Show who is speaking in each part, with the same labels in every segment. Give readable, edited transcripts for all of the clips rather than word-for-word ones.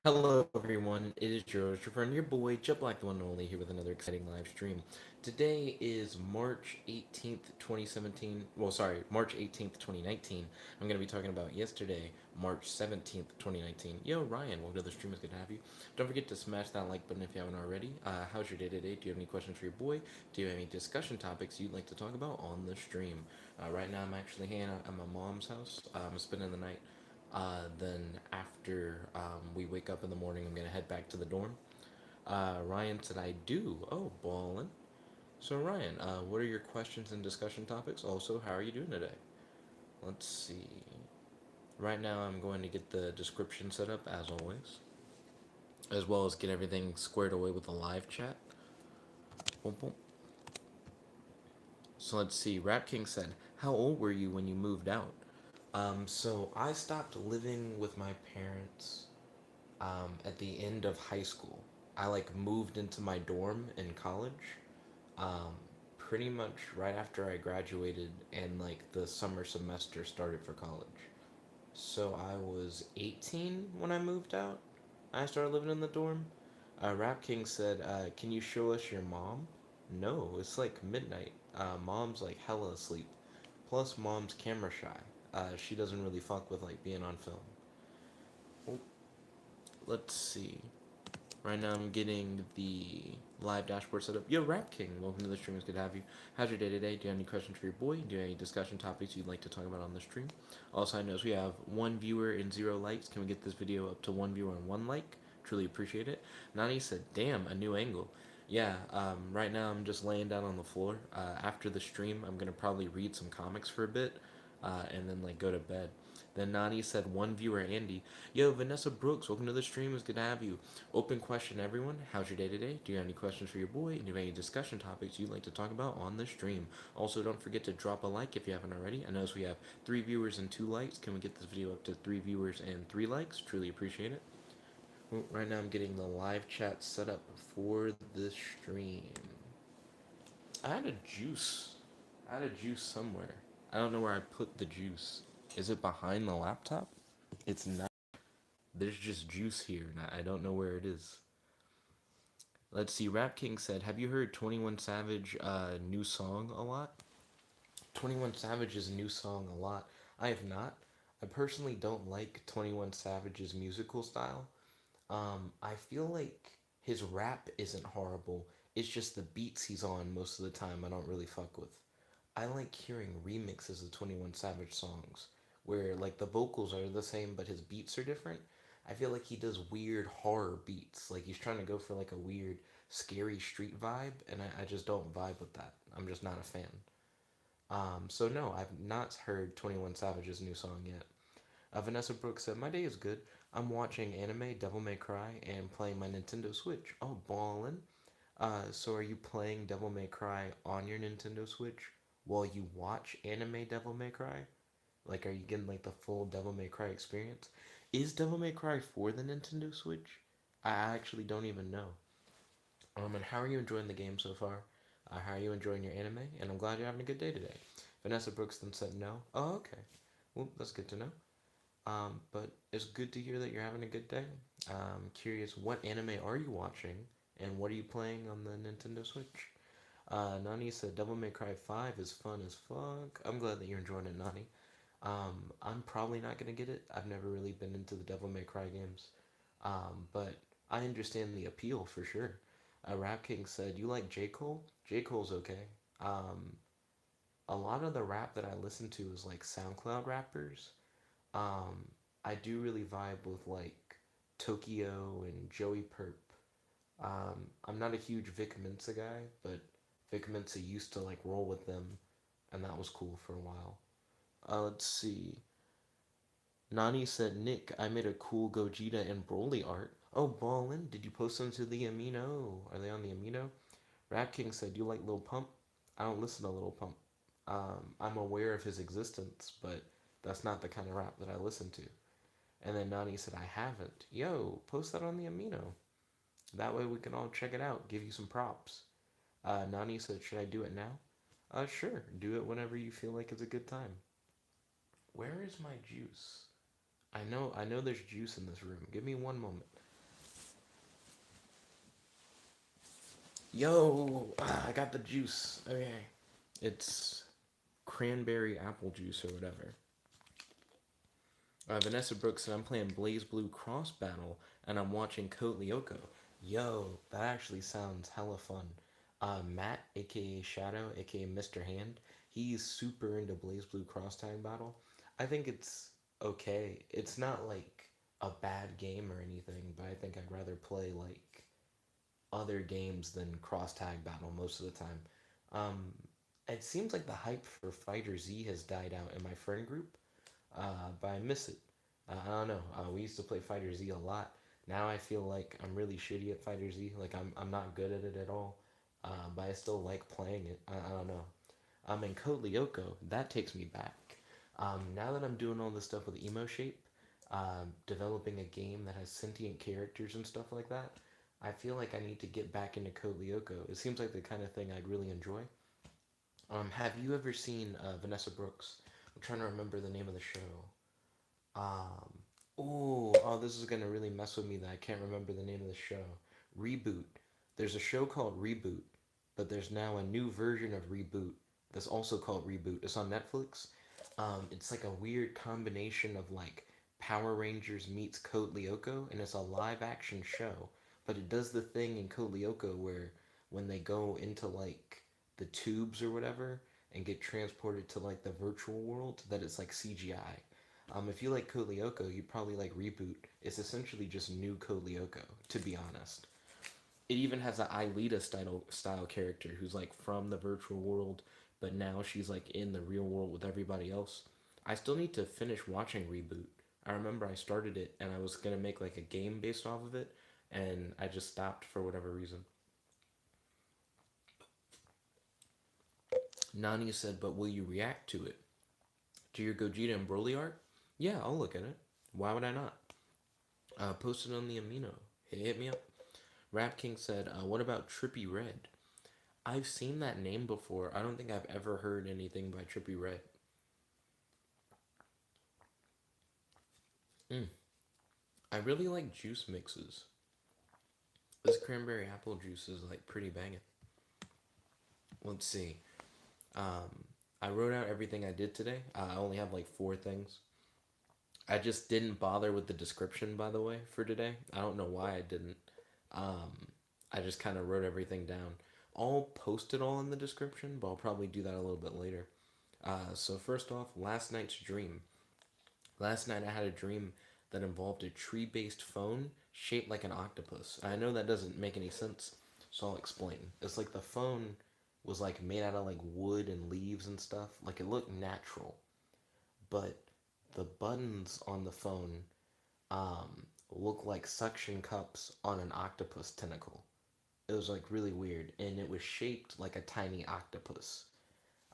Speaker 1: Hello everyone, it is Joe, your friend, your boy, Jet Black the one and only, here with another exciting live stream. Today is March 18th, 2017, well sorry, March 18th, 2019. I'm going to be talking about yesterday, March 17th, 2019. Yo Ryan, welcome to the stream, it's good to have you. Don't forget to smash that like button if you haven't already. How's your day today? Do you have any questions for your boy? Do you have any discussion topics you'd like to talk about on the stream? Right now I'm actually hanging out at my mom's house. I'm spending the night. Then after we wake up in the morning, I'm gonna head back to the dorm. Ryan said I do. Oh, ballin'. So Ryan, what are your questions and discussion topics? Also, how are you doing today? Let's see. Right now, I'm going to get the description set up as always, as well as get everything squared away with the live chat. Boom, boom. So let's see. Rap King said, "How old were you when you moved out?" So I stopped living with my parents at the end of high school. I like moved into my dorm in college, um, pretty much right after I graduated and like the summer semester started for college. So I was 18 when I moved out. I started living in the dorm. Rap King said, "Can you show us your mom?" No, it's like midnight. Mom's like hella asleep. Plus, mom's camera shy. She doesn't really fuck with like being on film. Oh, let's see. Right now I'm getting the live dashboard set up. Yo, Rap King, welcome to the stream. It's good to have you. How's your day today? Do you have any questions for your boy? Do you have any discussion topics you'd like to talk about on the stream? Also, I notice we have one viewer and 0 likes. Can we get this video up to one viewer and 1 like? Truly appreciate it. Nani said, damn, a new angle. Yeah, right now I'm just laying down on the floor. After the stream, I'm going to probably read some comics for a bit and then like go to bed. Then Nani said, one viewer, Andy. Yo, Vanessa Brooks, welcome to the stream. It's good to have you. Open question, everyone. How's your day today? Do you have any questions for your boy? Do you have any discussion topics you'd like to talk about on the stream? Also, don't forget to drop a like if you haven't already. I notice we have 3 viewers and 2 likes. Can we get this video up to 3 viewers and 3 likes? Truly appreciate it. Well, right now, I'm getting the live chat set up for the stream. I had a juice. I had a juice somewhere. I don't know where I put the juice. Is it behind the laptop? It's not. There's just juice here, and I don't know where it is. Let's see. Rap King said, "Have you heard 21 Savage new song a lot?" 21 Savage's new song a lot. I have not. I personally don't like 21 Savage's musical style. I feel like his rap isn't horrible. It's just the beats he's on most of the time I don't really fuck with. I like hearing remixes of 21 Savage songs where like the vocals are the same but his beats are different. I feel like he does weird horror beats. Like he's trying to go for like a weird scary street vibe and I just don't vibe with that. I'm just not a fan. So no, I've not heard 21 Savage's new song yet. Vanessa Brooks said, "My day is good. I'm watching anime, Devil May Cry, and playing my Nintendo Switch." Oh, ballin'. So are you playing Devil May Cry on your Nintendo Switch while you watch anime Devil May Cry? Like, are you getting like the full Devil May Cry experience? Is Devil May Cry for the Nintendo Switch? I actually don't even know. And how are you enjoying the game so far? How are you enjoying your anime? And I'm glad you're having a good day today. Vanessa Brooks then said no. Oh, okay. Well, that's good to know. But it's good to hear that you're having a good day. Curious, what anime are you watching, and what are you playing on the Nintendo Switch? Nani said Devil May Cry 5 is fun as fuck. I'm glad that you're enjoying it, Nani. I'm probably not gonna get it. I've never really been into the Devil May Cry games. But I understand the appeal for sure. Rap King said, "You like J. Cole? J. Cole's okay. Um, a lot of the rap that I listen to is like SoundCloud rappers. Um, I do really vibe with like Tokyo and Joey Perp. I'm not a huge Vic Mensa guy, but Vic Mensa used to like roll with them, and that was cool for a while. Let's see. Nani said, Nick, I made a cool Gogeta and Broly art. Oh, ballin', did you post them to the Amino? Are they on the Amino? Rat King said, you like Lil Pump? I don't listen to Lil Pump. I'm aware of his existence, but that's not the kind of rap that I listen to. And then Nani said, I haven't. Yo, post that on the Amino. That way we can all check it out, give you some props. Nani said, should I do it now? Sure. Do it whenever you feel like it's a good time. Where is my juice? I know there's juice in this room. Give me one moment. Yo, I got the juice. Okay. It's cranberry apple juice or whatever. Vanessa Brooks said, I'm playing Blaze Blue Cross Battle and I'm watching Code Lyoko. Yo, that actually sounds hella fun. Matt, aka Shadow, aka Mr. Hand, he's super into Blaze Blue Cross Tag Battle. I think it's okay. It's not like a bad game or anything, but I think I'd rather play like other games than Cross Tag Battle most of the time. Um, it seems like the hype for Fighter Z has died out in my friend group, but I miss it. I don't know. We used to play Fighter Z a lot. Now I feel like I'm really shitty at Fighter Z. Like I'm not good at it at all. But I still like playing it. I don't know. And Code Lyoko, that takes me back. Now that I'm doing all this stuff with Emo Shape, developing a game that has sentient characters and stuff like that, I feel like I need to get back into Code Lyoko. It seems like the kind of thing I'd really enjoy. Have you ever seen Vanessa Brooks? I'm trying to remember the name of the show. Um, this is gonna really mess with me that I can't remember the name of the show. Reboot. There's a show called Reboot, but there's now a new version of Reboot that's also called Reboot. It's on Netflix. It's like a weird combination of like Power Rangers meets Code Lyoko, and it's a live action show. But it does the thing in Code Lyoko where when they go into like the tubes or whatever and get transported to like the virtual world, that it's like CGI. If you like Code Lyoko, you probably like Reboot. It's essentially just new Code Lyoko, to be honest. It even has a Aelita style character who's like from the virtual world, but now she's like in the real world with everybody else. I still need to finish watching Reboot. I remember I started it and I was gonna make like a game based off of it, and I just stopped for whatever reason. Nani said, "But will you react to it? To your Gogeta and Broly art? Yeah, I'll look at it. Why would I not? Posted on the Amino. Hit me up." Rap King said, "What about Trippy Red? I've seen that name before. I don't think I've ever heard anything by Trippy Red." Mm. I really like juice mixes. This cranberry apple juice is like pretty banging. Let's see. Um, I wrote out everything I did today. I only have like four things. I just didn't bother with the description, by the way, for today. I don't know why I didn't. Um, I just kind of wrote everything down. I'll post it all in the description, but I'll probably do that a little bit later. So first off, last night's dream. Last night I had a dream that involved a tree-based phone shaped like an octopus. I know that doesn't make any sense, so I'll explain. It's like the phone was like made out of like wood and leaves and stuff. Like it looked natural, but the buttons on the phone look like suction cups on an octopus tentacle. It was like really weird, and it was shaped like a tiny octopus.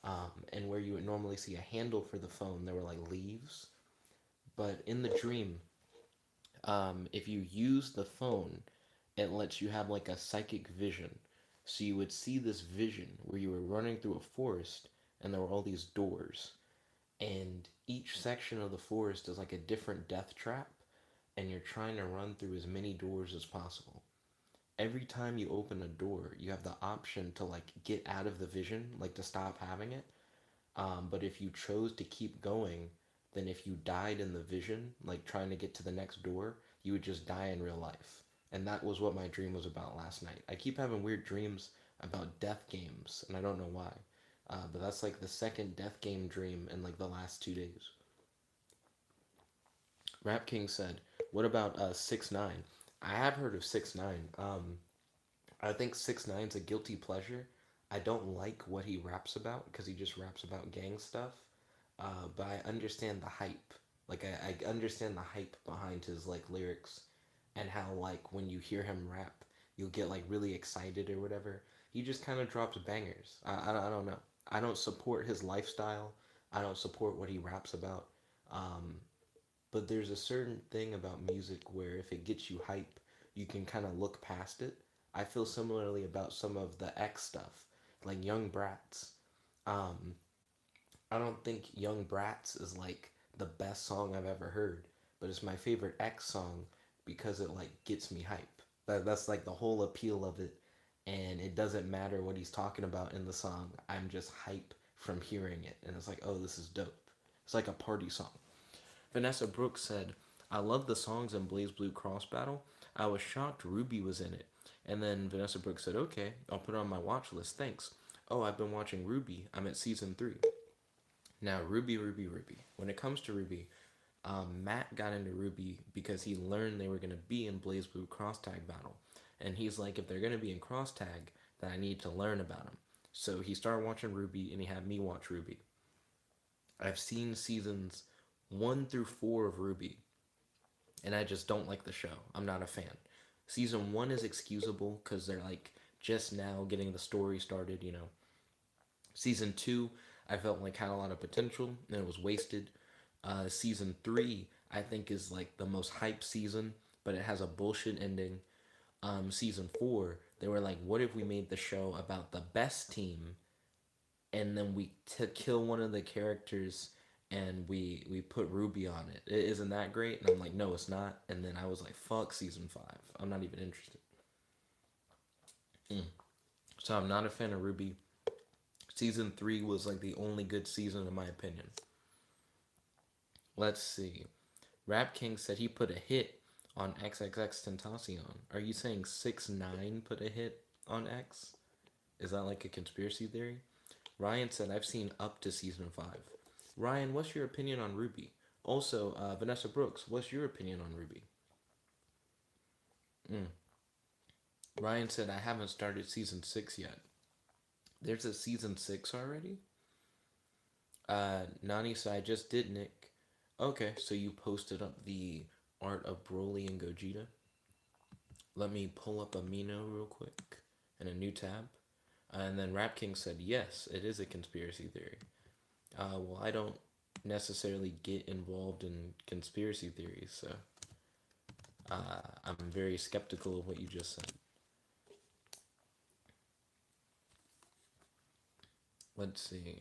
Speaker 1: And where you would normally see a handle for the phone, there were like leaves. But in the dream, if you use the phone, it lets you have like a psychic vision. So you would see this vision where you were running through a forest and there were all these doors. And each section of the forest is like a different death trap, and you're trying to run through as many doors as possible. Every time you open a door, you have the option to like get out of the vision, like to stop having it. But if you chose to keep going, then if you died in the vision, like trying to get to the next door, you would just die in real life. And that was what my dream was about last night. I keep having weird dreams about death games, and I don't know why. But that's like the second death game dream in like the last 2 days. Rap King said, "What about 6ix9ine?" I have heard of 6ix9ine. I think 6ix9ine's a guilty pleasure. I don't like what he raps about because he just raps about gang stuff. But I understand the hype. Like I understand the hype behind his like lyrics, and how like when you hear him rap, you'll get like really excited or whatever. He just kind of drops bangers. I don't know. I don't support his lifestyle. I don't support what he raps about. Um, but there's a certain thing about music where if it gets you hype, you can kind of look past it. I feel similarly about some of the X stuff, like Young Brats. Um, I don't think Young Brats is like the best song I've ever heard, but it's my favorite X song because it like gets me hype. That's like the whole appeal of it. and it doesn't matter what he's talking about in the song. I'm just hype from hearing it, and it's like, oh, this is dope. It's like a party song. Vanessa Brooks said, I love the songs in Blaze Blue Cross Battle. I was shocked Ruby was in it. And then Vanessa Brooks said, okay, I'll put it on my watch list. Thanks. Oh, I've been watching Ruby. I'm at season 3. Now, Ruby. When it comes to Ruby, Matt got into Ruby because he learned they were going to be in Blaze Blue Cross Tag Battle. And he's like, if they're going to be in Cross Tag, then I need to learn about them. So he started watching Ruby and he had me watch Ruby. I've seen seasons 1 through 4 of Ruby, and I just don't like the show. I'm not a fan. Season 1 is excusable because they're like just now getting the story started. Season 2, I felt like had a lot of potential and it was wasted. Season 3, I think, is like the most hype season, but it has a bullshit ending. Season 4, they were like, what if we made the show about the best team and then we kill one of the characters and we put Ruby on it. Isn't that great? And I'm like, no, it's not. And then I was like, fuck season 5. I'm not even interested. So I'm not a fan of Ruby. Season 3 was like the only good season in my opinion. Let's see. Rap King said he put a hit on XXX Tentacion. Are you saying 6ix9ine put a hit on X? Is that like a conspiracy theory? Ryan said, I've seen up to season 5. Ryan, what's your opinion on Ruby? Also, Vanessa Brooks, what's your opinion on Ruby? Ryan said, I haven't started season 6 yet. There's a season 6 already? Nani said, I just did, Nick. Okay, so you posted up the art of Broly and Gogeta. Let me pull up Amino real quick in a new tab. And then Rap King said, yes, it is a conspiracy theory. Well, I don't necessarily get involved in conspiracy theories, so I'm very skeptical of what you just said. Let's see.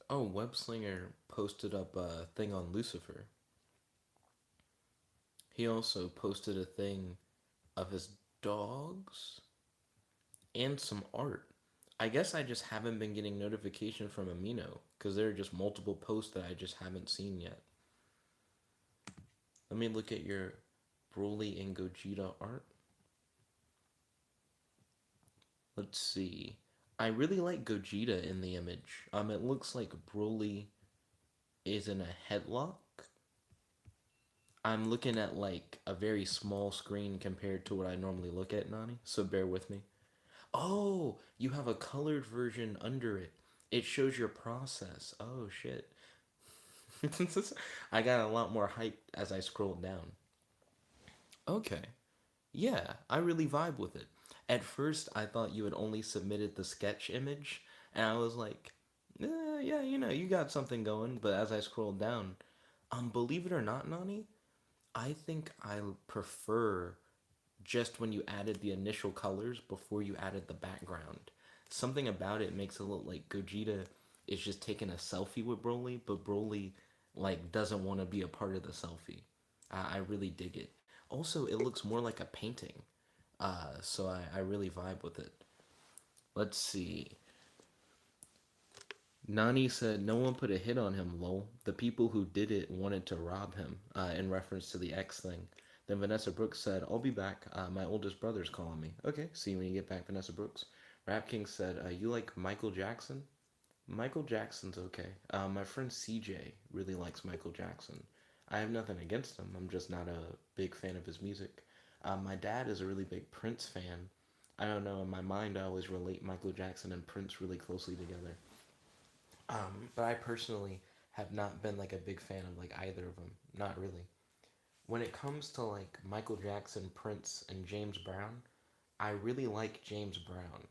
Speaker 1: Oh, Webslinger posted up a thing on Lucifer. He also posted a thing of his dogs and some art. I guess I just haven't been getting notification from Amino because there are just multiple posts that I just haven't seen yet. Let me look at your Broly and Gogeta art. Let's see. I really like Gogeta in the image. It looks like Broly is in a headlock. I'm looking at like a very small screen compared to what I normally look at, Nani, so bear with me. Oh, you have a colored version under it. It shows your process. Oh shit. I got a lot more hype as I scrolled down. Okay. Yeah, I really vibe with it. At first, I thought you had only submitted the sketch image, and I was like, yeah, you got something going. But as I scrolled down, believe it or not, Nani, I think I prefer just when you added the initial colors before you added the background. Something about it makes it look like Gogeta is just taking a selfie with Broly, but Broly like doesn't want to be a part of the selfie. I really dig it. Also, it looks more like a painting, so I really vibe with it. Let's see. Nani said no one put a hit on him, lol. The people who did it wanted to rob him, in reference to the X thing. Then Vanessa Brooks said, I'll be back. My oldest brother's calling me. Okay, see you when you get back, Vanessa Brooks. Rap King said, you like Michael Jackson? Michael Jackson's okay. My friend CJ really likes Michael Jackson. I have nothing against him. I'm just not a big fan of his music. My dad is a really big Prince fan. I don't know, in my mind, I always relate Michael Jackson and Prince really closely together. But I personally have not been like a big fan of like either of them. Not really. When it comes to like Michael Jackson, Prince, and James Brown, I really like James Brown.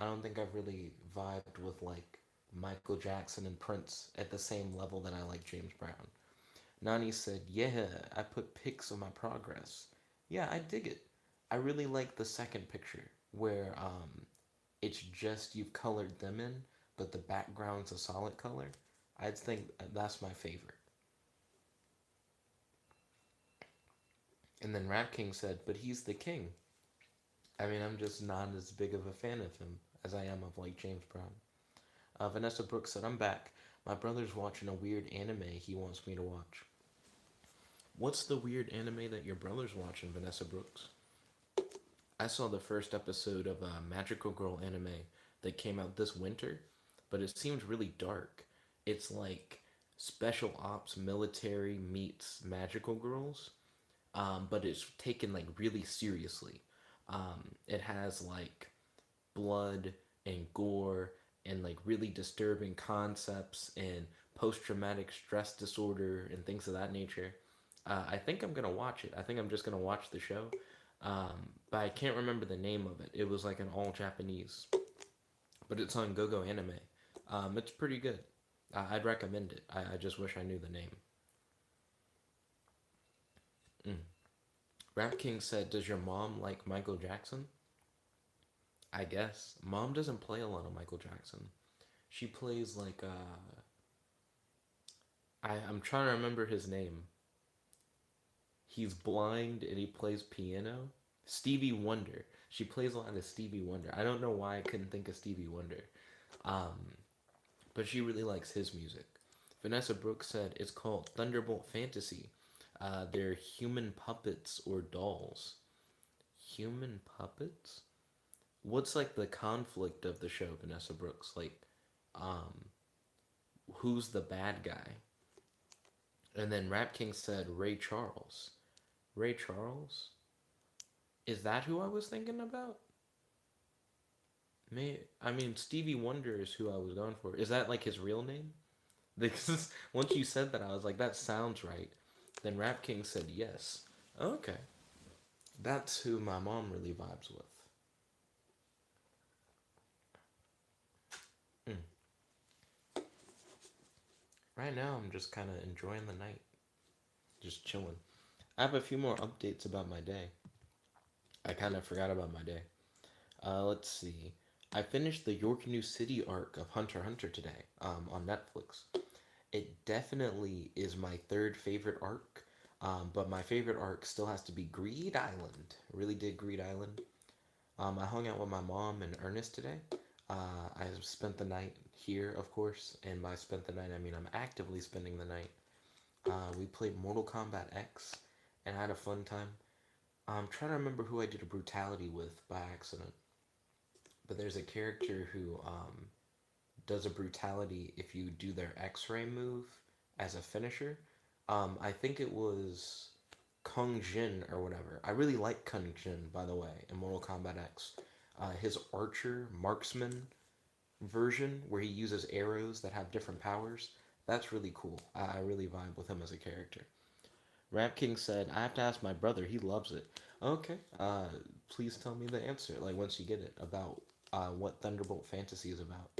Speaker 1: I don't think I've really vibed with like Michael Jackson and Prince at the same level that I like James Brown. Nani said, yeah, I put pics of my progress. Yeah, I dig it. I really like the second picture where it's just you've colored them in, but the background's a solid color. I think that's my favorite. And then Rat King said, but he's the king. I mean, I'm just not as big of a fan of him as I am of like James Brown. Vanessa Brooks said, "I'm back. My brother's watching a weird anime he wants me to watch." What's the weird anime that your brother's watching, Vanessa Brooks? I saw the first episode of a Magical Girl anime that came out this winter, but it seems really dark. It's like special ops military meets magical girls, but it's taken like really seriously. It has like blood and gore and like really disturbing concepts and post traumatic stress disorder and things of that nature. I think I'm gonna watch it. I think I'm just gonna watch the show, but I can't remember the name of it. It was like an all Japanese, but it's on GoGo Anime. It's pretty good. I'd recommend it. I just wish I knew the name. Mm. Rap King said, "Does your mom like Michael Jackson?" I guess mom doesn't play a lot of Michael Jackson. She plays like I'm trying to remember his name. He's blind and he plays piano. Stevie Wonder. She plays a lot of Stevie Wonder. I don't know why I couldn't think of Stevie Wonder. Um, but she really likes his music. Vanessa Brooks said it's called Thunderbolt Fantasy. They're human puppets or dolls. Human puppets? What's like the conflict of the show, Vanessa Brooks? Like, um, who's the bad guy? And then Rap King said Ray Charles. Ray Charles? Is that who I was thinking about? I mean, Stevie Wonder is who I was going for. Is that like his real name? Because once you said that, I was like, that sounds right. Then Rap King said yes. Okay. That's who my mom really vibes with. Mm. Right now, I'm just kind of enjoying the night. Just chilling. I have a few more updates about my day. I kind of forgot about my day. Let's see. I finished the York New City arc of Hunter x Hunter today on Netflix. It definitely is my third favorite arc, but my favorite arc still has to be Greed Island. Really did Greed Island. I hung out with my mom and Ernest today. I spent the night here, of course, and by spent the night, I mean I'm actively spending the night. We played Mortal Kombat X, and I had a fun time. I'm trying to remember who I did a brutality with by accident, but there's a character who does a brutality if you do their X-ray move as a finisher. I think it was Kung Jin or whatever. I really like Kung Jin, by the way, in Mortal Kombat X. His archer marksman version, where he uses arrows that have different powers, that's really cool. I really vibe with him as a character. Rap King said, "I have to ask my brother. He loves it." Okay. Please tell me the answer. Like once you get it about what Thunderbolt Fantasy is about.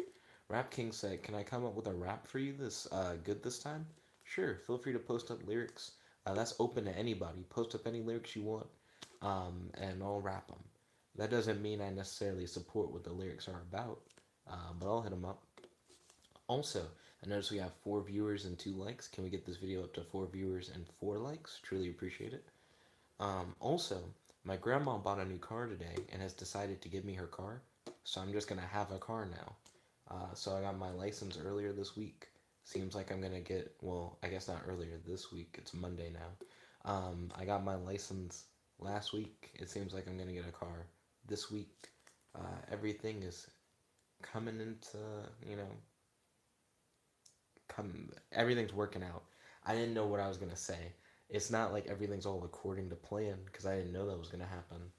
Speaker 1: Rap King said, "Can I come up with a rap for you this good this time?" Sure. Feel free to post up lyrics. That's open to anybody. Post up any lyrics you want, and I'll rap them. That doesn't mean I necessarily support what the lyrics are about, but I'll hit them up. Also, I noticed we have 4 viewers and 2 likes. Can we get this video up to 4 viewers and 4 likes? Truly appreciate it. Also, my grandma bought a new car today and has decided to give me her car, so I'm just gonna have a car now. So I got my license earlier this week. Seems like I'm gonna get, well, I guess not earlier this week. It's Monday now. I got my license last week. It seems like I'm gonna get a car this week. Everything is coming into, you know, everything's working out. I didn't know what I was gonna say. It's not like everything's all according to plan because I didn't know that was gonna happen.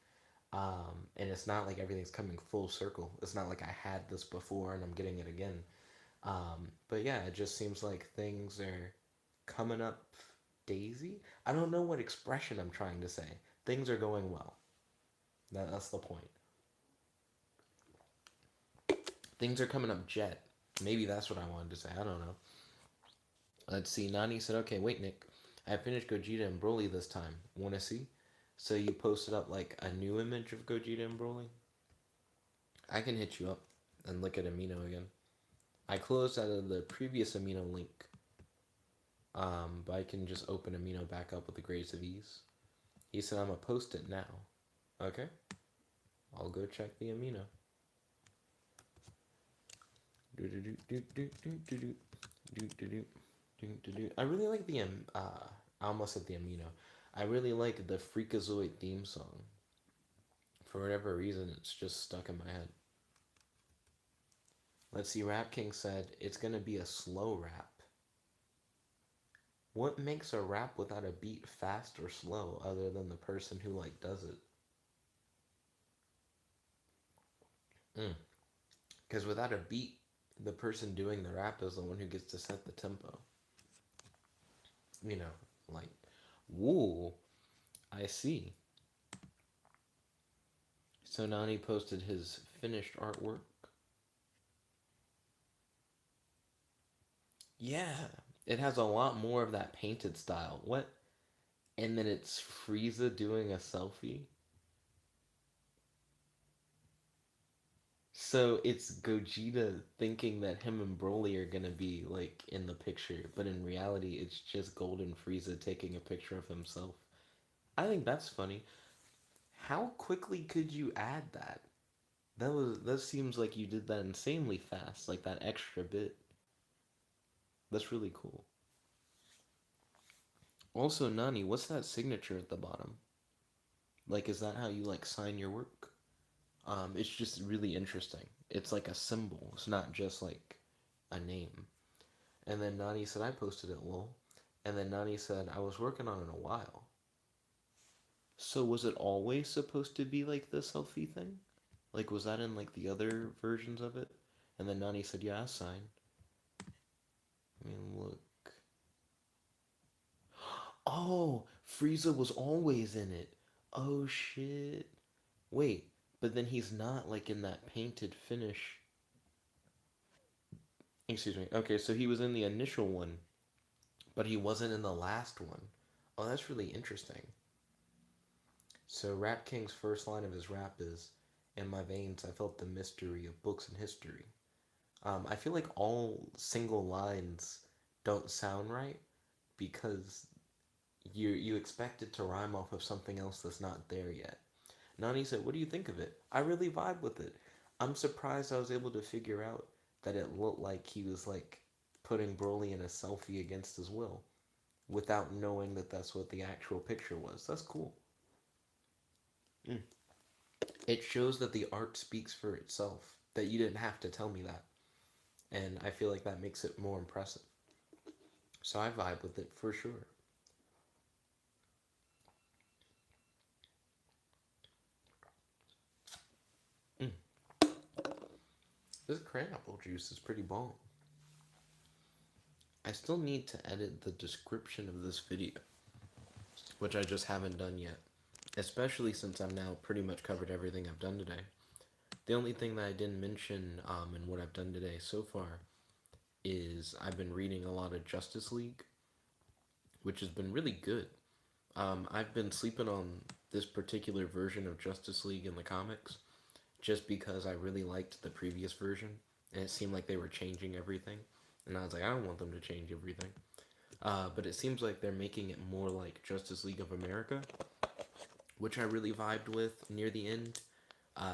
Speaker 1: And it's not like everything's coming full circle. It's not like I had this before and I'm getting it again. But yeah, it just seems like things are coming up daisy. I don't know what expression I'm trying to say. Things are going well. That's the point. Things are coming up jet. Maybe that's what I wanted to say. I don't know. Let's see. Nani said, "Okay, wait, Nick. I finished Gogeta and Broly this time. Want to see?" So you posted up like a new image of Gogeta and Broly? I can hit you up and look at Amino again. I closed out of the previous Amino link, but I can just open Amino back up with the greatest of ease. He said, "I'm gonna post it now." Okay, I'll go check the amino. I really like the I almost said the amino. I really like the Freakazoid theme song. For whatever reason, it's just stuck in my head. Let's see. Rap King said it's gonna be a slow rap. What makes a rap without a beat fast or slow, other than the person who like does it? Because without a beat, the person doing the rap is the one who gets to set the tempo. You know, like, woo, I see. So Nani posted his finished artwork. Yeah, it has a lot more of that painted style. What? And then it's Frieza doing a selfie. So it's Gogeta thinking that him and Broly are gonna be like in the picture, but in reality, it's just Golden Frieza taking a picture of himself. I think that's funny. How quickly could you add that? That seems like you did that insanely fast, like that extra bit. That's really cool. Also, Nani, what's that signature at the bottom? Like, is that how you like sign your work? It's just really interesting. It's like a symbol. It's not just like a name. And then Nani said I posted it, lol. And then Nani said I was working on it a while. So was it always supposed to be like the selfie thing? Like was that in like the other versions of it? And then Nani said, yeah, sign. I mean, look. Oh, Frieza was always in it. Oh shit. Wait, but then he's not like in that painted finish. Excuse me. Okay, so he was in the initial one, but he wasn't in the last one. Oh, that's really interesting. So Rap King's first line of his rap is, "In my veins, I felt the mystery of books and history." I feel like all single lines don't sound right because you expect it to rhyme off of something else that's not there yet. Nani said, "What do you think of it?" I really vibe with it. I'm surprised I was able to figure out that it looked like he was like putting Broly in a selfie against his will without knowing that that's what the actual picture was. That's cool. Mm. It shows that the art speaks for itself, that you didn't have to tell me that. And I feel like that makes it more impressive. So I vibe with it for sure. Mm. This cranapple juice is pretty bomb. I still need to edit the description of this video, which I just haven't done yet. Especially since I've now pretty much covered everything I've done today. The only thing that I didn't mention in what I've done today so far is I've been reading a lot of Justice League, which has been really good. I've been sleeping on this particular version of Justice League in the comics just because I really liked the previous version and it seemed like they were changing everything. And I was like, I don't want them to change everything. But it seems like they're making it more like Justice League of America, which I really vibed with near the end,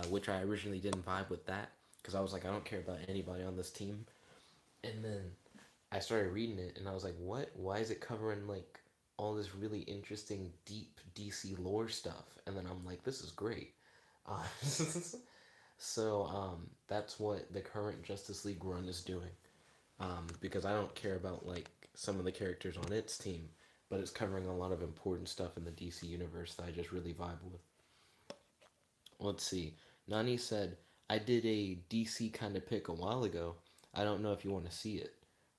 Speaker 1: which I originally didn't vibe with that because I was like, I don't care about anybody on this team. And then I started reading it and I was like, what? Why is it covering like all this really interesting, deep DC lore stuff? And then I'm like, this is great. Uh, so that's what the current Justice League run is doing. Because I don't care about like some of the characters on its team, but it's covering a lot of important stuff in the DC universe that I just really vibe with. Let's see. Nani said, I did a DC kind of pick a while ago. I don't know if you want to see it.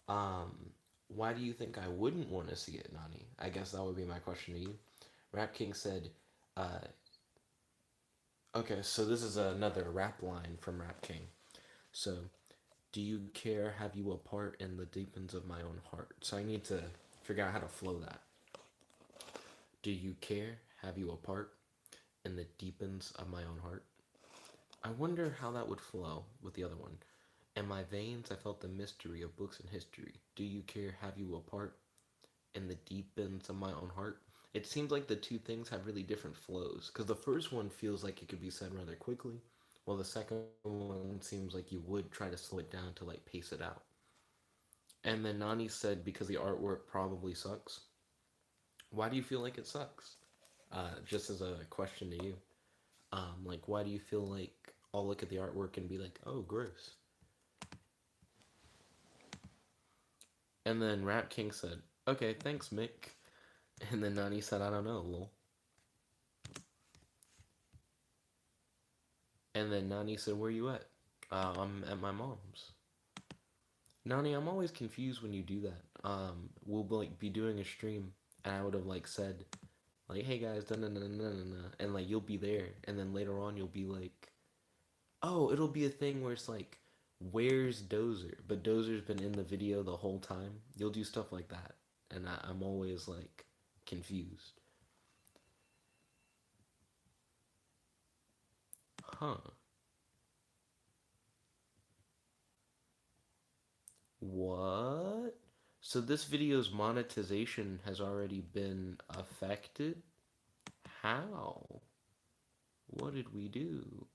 Speaker 1: Um, why do you think I wouldn't want to see it, Nani? I guess that would be my question to you. Rap King said, uh, okay, so this is another rap line from Rap King. So, do you care, have you a part in the deepens of my own heart? So I need to figure out how to flow that. Do you care, have you a part in the deepens of my own heart? I wonder how that would flow with the other one. In my veins, I felt the mystery of books and history. Do you care, have you a part in the deepens of my own heart? It seems like the two things have really different flows. Because the first one feels like it could be said rather quickly, while the second one seems like you would try to slow it down to like pace it out. And then Nani said because the artwork probably sucks. Why do you feel like it sucks? Just as a question to you. Like, why do you feel like I'll look at the artwork and be like, oh, gross? And then Rap King said, okay, thanks, Mick. And then Nani said, I don't know, lol. And then Nani said, where you at? I'm at my mom's. Nani, I'm always confused when you do that. We'll like be doing a stream, and I would have like said, like, hey guys, da na na na na na, and like you'll be there, and then later on you'll be like, oh, it'll be a thing where it's like, where's Dozer? But Dozer's been in the video the whole time. You'll do stuff like that, and I'm always like confused. Huh. What? So this video's monetization has already been affected? How? What did we do?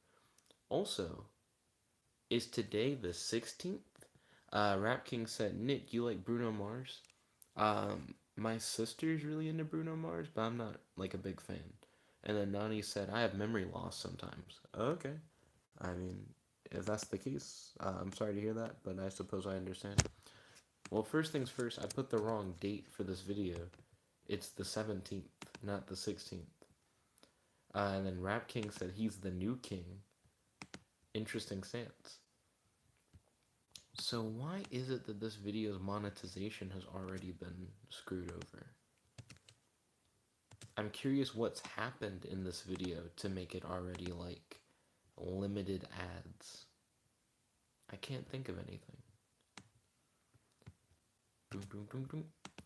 Speaker 1: Also, is today the 16th? Rap King said, Nick, you like Bruno Mars? My sister's really into Bruno Mars, but I'm not like a big fan. And then Nani said, I have memory loss sometimes. Okay. I mean, if that's the case, I'm sorry to hear that, but I suppose I understand. Well, first things first, I put the wrong date for this video. It's the 17th, not the 16th. And then Rap King said he's the new king. Interesting stance. So why is it that this video's monetization has already been screwed over? I'm curious what's happened in this video to make it already like limited ads. I can't think of anything.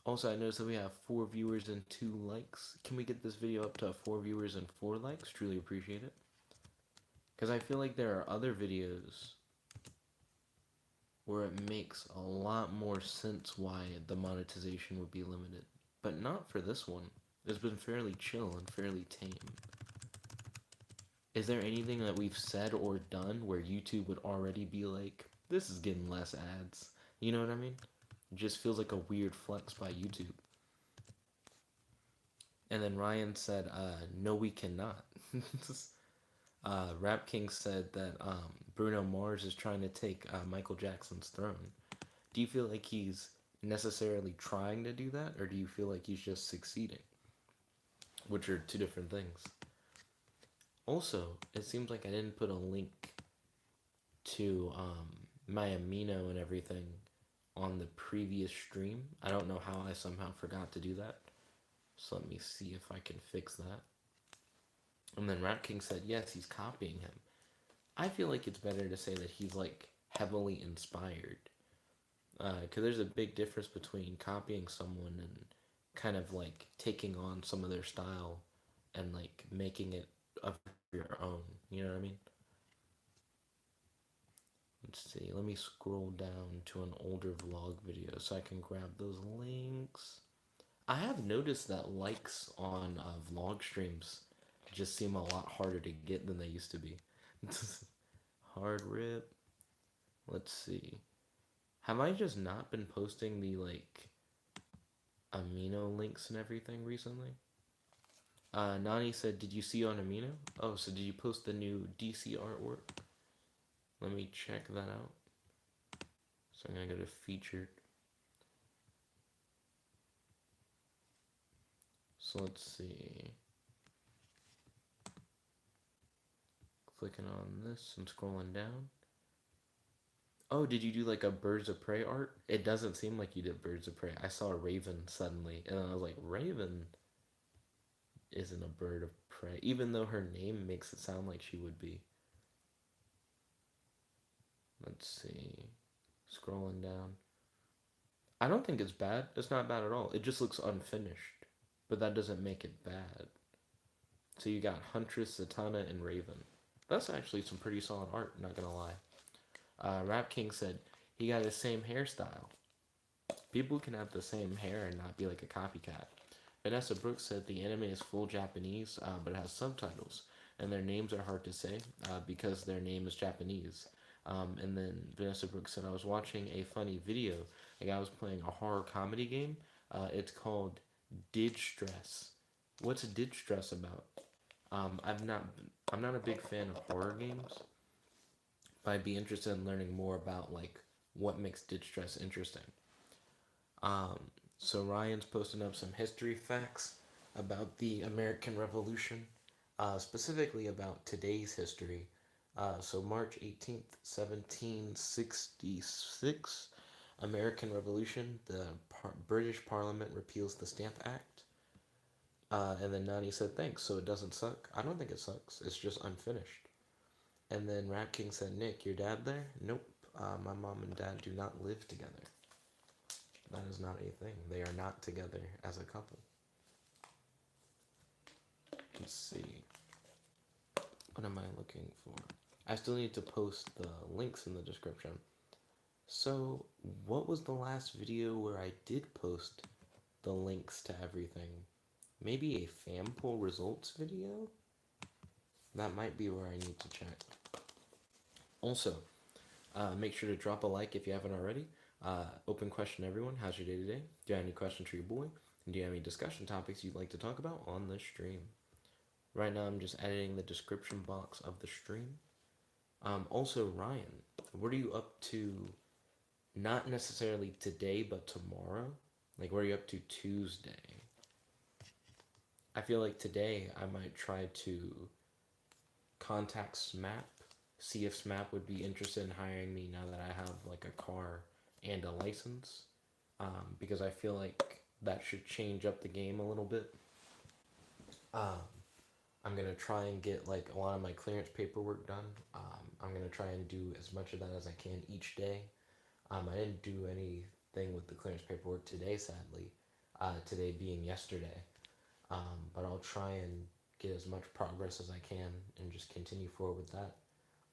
Speaker 1: Also, I noticed that we have 4 viewers and 2 likes. Can we get this video up to 4 viewers and 4 likes? Truly appreciate it. Because I feel like there are other videos where it makes a lot more sense why the monetization would be limited. But not for this one. It's been fairly chill and fairly tame. Is there anything that we've said or done where YouTube would already be like, this is getting less ads? You know what I mean? It just feels like a weird flex by YouTube. And then Ryan said, no, we cannot. Rap King said that Bruno Mars is trying to take Michael Jackson's throne. Do you feel like he's necessarily trying to do that, or do you feel like he's just succeeding? Which are two different things. Also, it seems like I didn't put a link to my amino and everything on the previous stream. I don't know how I somehow forgot to do that. So let me see if I can fix that. And then Rap King said, yes, he's copying him. I feel like it's better to say that he's like heavily inspired. Because there's a big difference between copying someone and kind of like taking on some of their style and like making it of your own. You know what I mean? Let's see. Let me scroll down to an older vlog video so I can grab those links. I have noticed that likes on vlog streams just seem a lot harder to get than they used to be. Hard rip. Let's see. Have I just not been posting the like amino links and everything recently? Nani said, did you see on amino? Oh, so did you post the new DC artwork? Let me check that out. So I'm gonna go to featured. So let's see. Clicking on this and scrolling down. Oh, did you do like a Birds of Prey art? It doesn't seem like you did Birds of Prey. I saw a raven suddenly, and I was like, Raven isn't a bird of prey, even though her name makes it sound like she would be. Let's see. Scrolling down. I don't think it's bad. It's not bad at all. It just looks unfinished, but that doesn't make it bad. So you got Huntress, Zatanna, and Raven. That's actually some pretty solid art, not gonna lie. Rap King said he got the same hairstyle. People can have the same hair and not be like a copycat. Vanessa Brooks said the anime is full Japanese, but it has subtitles, and their names are hard to say because their name is Japanese. And then Vanessa Brooks said I was watching a funny video. A guy was playing a horror comedy game. It's called Did Stress. What's Did Stress about? I'm not I'm not a big fan of horror games, but I'd be interested in learning more about like what makes Did Stress interesting. Um, so Ryan's posting up some history facts about the American Revolution, specifically about today's history. So March 18th, 1766, American Revolution, the British Parliament repeals the Stamp Act. And then Nani said, thanks, so it doesn't suck. I don't think it sucks, it's just unfinished. And then Rat King said, Nick, your dad there? Nope, my mom and dad do not live together. That is not a thing. They are not together as a couple. Let's see. What am I looking for? I still need to post the links in the description. So, what was the last video where I did post the links to everything? Maybe a fan poll results video? That might be where I need to check. Also, make sure to drop a like if you haven't already. Open question, everyone. How's your day today? Do you have any questions for your boy? And do you have any discussion topics you'd like to talk about on the stream? Right now, I'm just editing the description box of the stream. Also, Ryan, what are you up to? Not necessarily today, but tomorrow. Like, what are you up to Tuesday? I feel like today I might try to contact SMAP, see if SMAP would be interested in hiring me now that I have like a car and a license, because I feel like that should change up the game a little bit. Um, I'm gonna try and get like a lot of my clearance paperwork done. I'm gonna try and do as much of that as I can each day. I didn't do anything with the clearance paperwork today, sadly. Today being yesterday, but I'll try and get as much progress as I can and just continue forward with that.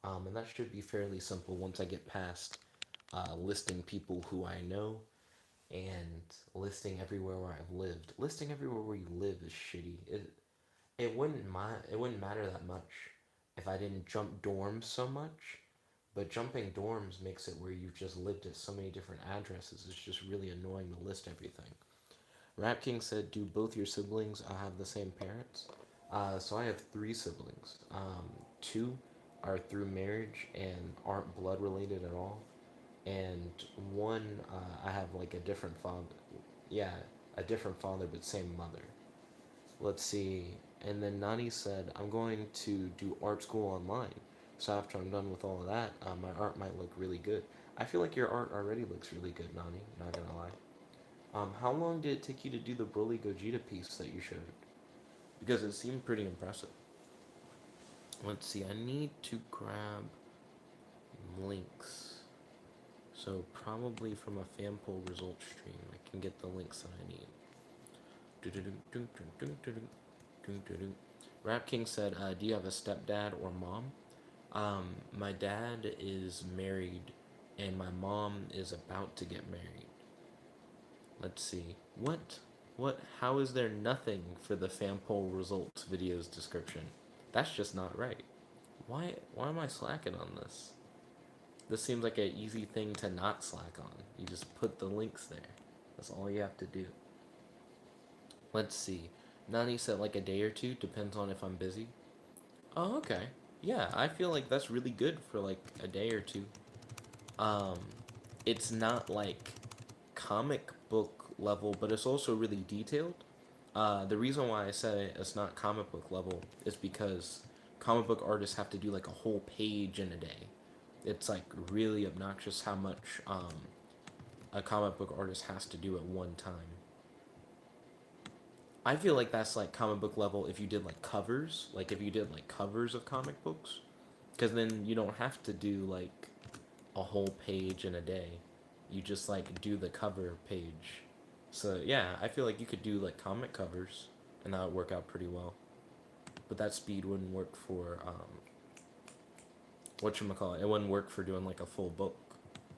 Speaker 1: And that should be fairly simple once I get past listing people who I know and listing everywhere where I've lived. Listing everywhere where you live is shitty. It wouldn't matter that much if I didn't jump dorms so much. But jumping dorms makes it where you've just lived at so many different addresses. It's just really annoying to list everything. Rap King said, "Do both your siblings have the same parents?" So I have three siblings. Two are through marriage and aren't blood related at all, and one I have like a different father. Yeah, a different father but same mother. Let's see. And then Nani said, I'm going to do art school online. So after I'm done with all of that, my art might look really good. I feel like your art already looks really good, Nani. Not gonna lie. How long did it take you to do the Broly Gogeta piece that you showed? Because it seemed pretty impressive. Let's see. I need to grab links. So probably from a fan poll result stream, I can get the links that I need. Rap King said, "Do you have a stepdad or mom?" My dad is married, and my mom is about to get married. Let's see. What? What? How is there nothing for the fan poll results video's description? That's just not right. Why am I slacking on this? This seems like an easy thing to not slack on. You just put the links there. That's all you have to do. Let's see. Nani said like a day or two, depends on if I'm busy. Oh, okay. Yeah, I feel like that's really good for like a day or two. Um, it's not like comic book level, but it's also really detailed. The reason why I say it's not comic book level is because comic book artists have to do like a whole page in a day. It's like really obnoxious how much a comic book artist has to do at one time. I feel like that's like comic book level if you did like covers, like if you did like covers of comic books, because then you don't have to do like a whole page in a day. You just like do the cover page. So yeah, I feel like you could do like comic covers, and that would work out pretty well. But that speed wouldn't work for whatchamacallit. It wouldn't work for doing like a full book.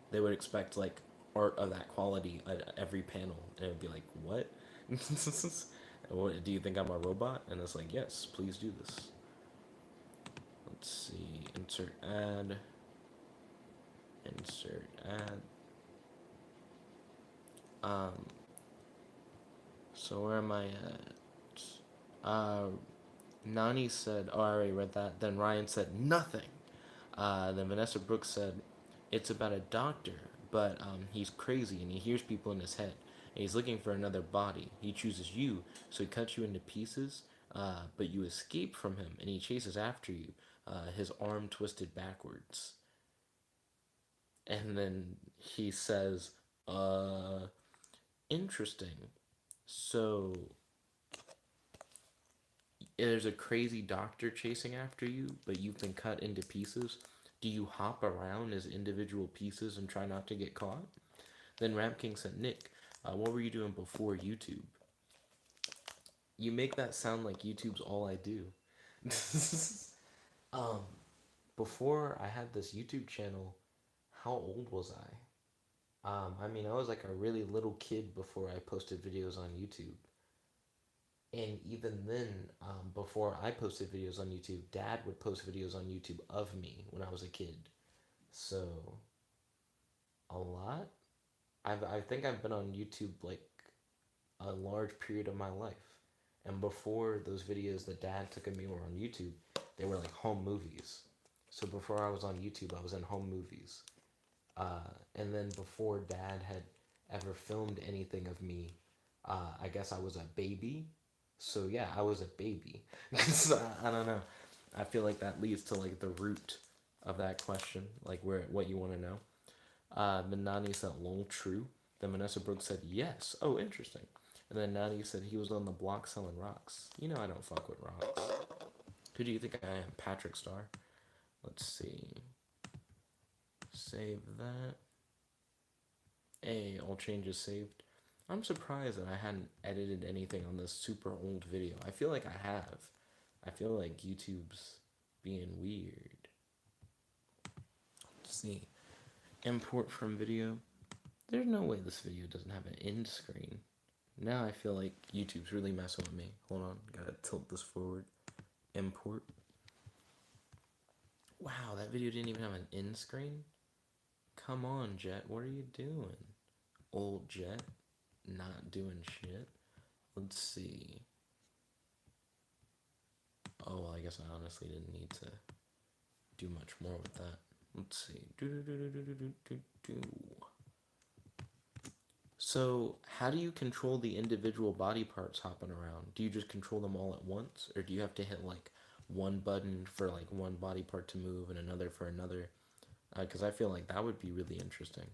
Speaker 1: They would expect like art of that quality at every panel, and it would be like what? What, do you think I'm a robot? And it's like, yes, please do this. Let's see. Insert ad. Insert ad. Um, so where am I at? Uh, Nani said, oh, I already read that. Then Ryan said, nothing. Then Vanessa Brooks said, it's about a doctor, but he's crazy and he hears people in his head. And he's looking for another body. He chooses you, so he cuts you into pieces, but you escape from him and he chases after you, his arm twisted backwards. And then he says, uh, interesting. So there's a crazy doctor chasing after you, but you've been cut into pieces. Do you hop around as individual pieces and try not to get caught? Then Rap King said, Nick, what were you doing before YouTube? You make that sound like YouTube's all I do. um, Before I had this YouTube channel, how old was I? I mean, I was like a really little kid before I posted videos on YouTube. And even then, before I posted videos on YouTube, Dad would post videos on YouTube of me when I was a kid. So, a lot. I think I've been on YouTube like a large period of my life. And before those videos that Dad took of me were on YouTube, they were like home movies. So before I was on YouTube, I was in home movies. And then before Dad had ever filmed anything of me, I guess I was a baby. So yeah, I was a baby. So, I don't know. I feel like that leads to like the root of that question, like where what you want to know. Then Nani said, "Lol, true." Then Vanessa Brooks said, "Yes." Oh, interesting. And then Nani said he was on the block selling rocks. You know I don't fuck with rocks. Who do you think I am? Patrick Star. Let's see. Save that. Hey, all changes saved. I'm surprised that I hadn't edited anything on this super old video. I feel like I have. I feel like YouTube's being weird. Let's see. Import from video. There's no way this video doesn't have an end screen. Now I feel like YouTube's really messing with me. Hold on, gotta tilt this forward. Import. Wow, that video didn't even have an end screen? Come on, Jet, what are you doing? Old Jet, not doing shit. Let's see. Oh, well, I guess I honestly didn't need to do much more with that. Let's see. So, how do you control the individual body parts hopping around? Do you just control them all at once? Or do you have to hit like one button for like one body part to move and another for another? Because I feel like that would be really interesting.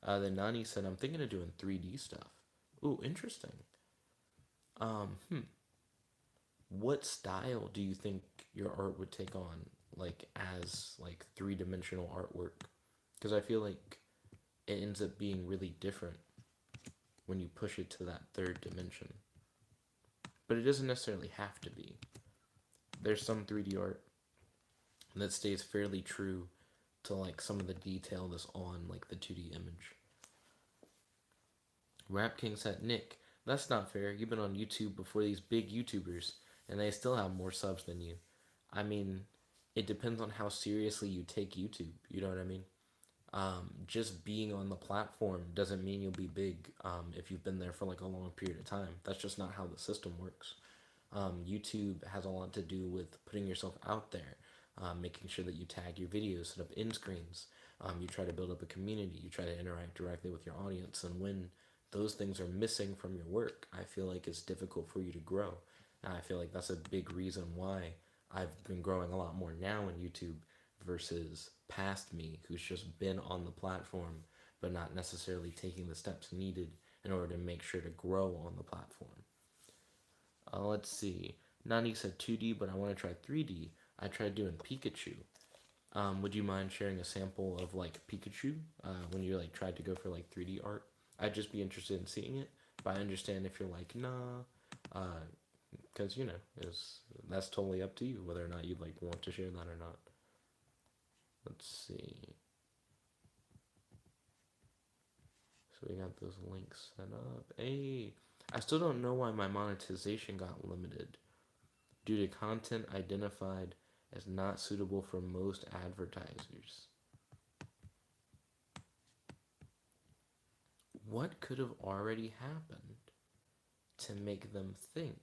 Speaker 1: Then Nani said, I'm thinking of doing 3D stuff. Ooh, interesting. Hmm. What style do you think your art would take on, like as like three-dimensional artwork? Because I feel like it ends up being really different when you push it to that third dimension. But it doesn't necessarily have to be. There's some 3D art that stays fairly true to like some of the detail that's on like the 2D image. Rap King said, Nick, that's not fair. You've been on YouTube before these big YouTubers, and they still have more subs than you. I mean, it depends on how seriously you take YouTube. You know what I mean? Just being on the platform doesn't mean you'll be big if you've been there for like a long period of time. That's just not how the system works. YouTube has a lot to do with putting yourself out there, making sure that you tag your videos, set up end screens. You try to build up a community. You try to interact directly with your audience. And when those things are missing from your work, I feel like it's difficult for you to grow. And I feel like that's a big reason why I've been growing a lot more now on YouTube versus past me, who's just been on the platform but not necessarily taking the steps needed in order to make sure to grow on the platform. Let's see. Nani said 2D, but I want to try 3D. I tried doing Pikachu. Would you mind sharing a sample of like Pikachu when you like tried to go for like 3D art? I'd just be interested in seeing it, but I understand if you're like nah, because you know that's totally up to you whether or not you'd like want to share that or not. Let's see. So we got those links set up. Hey, I still don't know why my monetization got limited due to content identified as not suitable for most advertisers. What could have already happened to make them think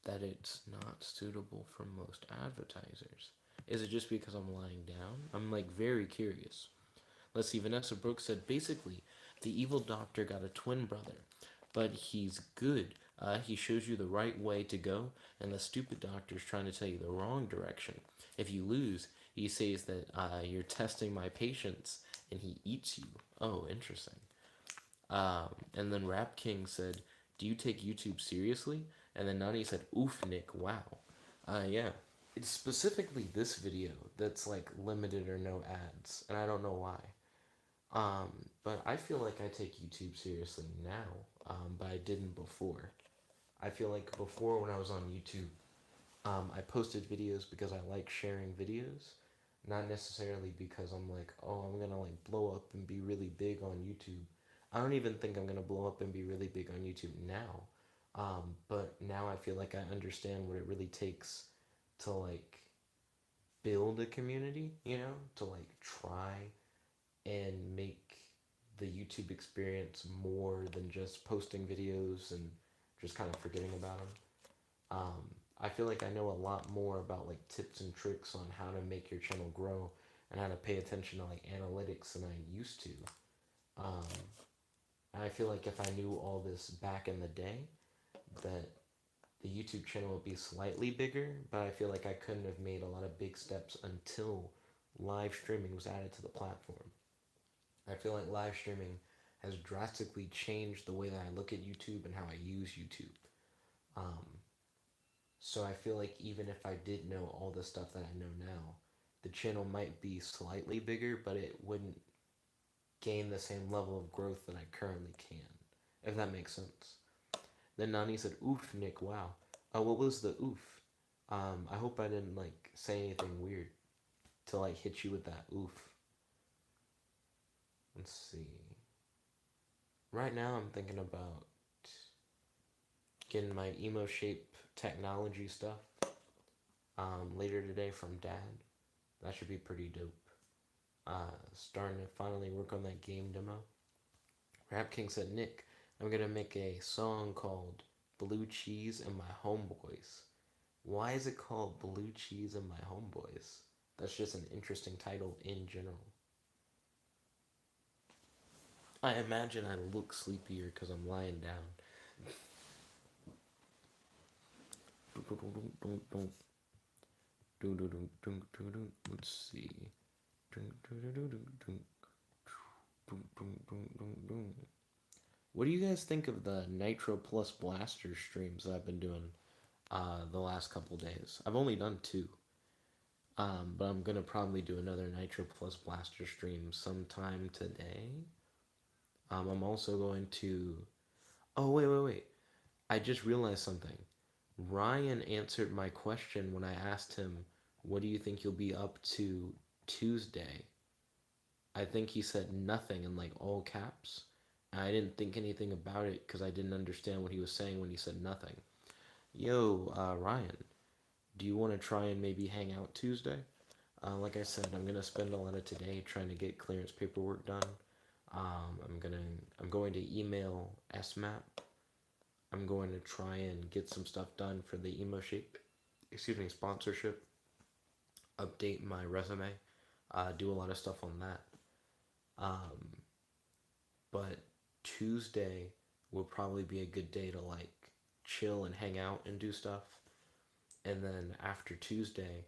Speaker 1: that it's not suitable for most advertisers? Is it just because I'm lying down? I'm like very curious. Let's see, Vanessa Brooks said basically, the evil doctor got a twin brother, but he's good. He shows you the right way to go, and the stupid doctor's trying to tell you the wrong direction. If you lose, he says that you're testing my patience, and he eats you. Oh, interesting. And then Rap King said, "Do you take YouTube seriously?" And then Nani said, "Oof, Nick, wow." Yeah. It's specifically this video that's like limited or no ads, and I don't know why. But I feel like I take YouTube seriously now, but I didn't before. I feel like before when I was on YouTube, I posted videos because I like sharing videos, not necessarily because I'm like, oh, I'm gonna like blow up and be really big on YouTube. I don't even think I'm gonna blow up and be really big on YouTube now. But now I feel like I understand what it really takes to like build a community, to like try and make the YouTube experience more than just posting videos and just kind of forgetting about them. I feel like I know a lot more about like tips and tricks on how to make your channel grow and how to pay attention to like analytics than I used to. Um, and I feel like if I knew all this back in the day, that the YouTube channel would be slightly bigger, but I feel like I couldn't have made a lot of big steps until live streaming was added to the platform. I feel like live streaming has drastically changed the way that I look at YouTube and how I use YouTube. Um, so I feel like even if I did know all the stuff that I know now, the channel might be slightly bigger, but it wouldn't gain the same level of growth that I currently can, if that makes sense. Then Nani said, "Oof, Nick, wow." What was the oof? I hope I didn't like say anything weird to like hit you with that oof. Let's see. Right now, I'm thinking about getting my emo shape technology stuff later today from Dad. That should be pretty dope. Starting to finally work on that game demo. Rap King said, "Nick, I'm gonna make a song called Blue Cheese and My Homeboys." Why is it called Blue Cheese and My Homeboys? That's just an interesting title in general. I imagine I look sleepier because I'm lying down. Let's see. What do you guys think of the Nitro Plus Blaster streams that I've been doing the last couple days? I've only done two, but I'm gonna probably do another Nitro Plus Blaster stream sometime today. I'm also going to. Oh wait! I just realized something. Ryan answered my question when I asked him, "What do you think you'll be up to Tuesday?" I think he said nothing in like all caps. And I didn't think anything about it because I didn't understand what he was saying when he said nothing. Yo, Ryan, do you want to try and maybe hang out Tuesday? Like I said, I'm gonna spend a lot of today trying to get clearance paperwork done. I'm going to email SMAP. I'm going to try and get some stuff done for the emo shape, sponsorship. Update my resume. Do a lot of stuff on that. Um, but Tuesday will probably be a good day to like chill and hang out and do stuff. And then after Tuesday,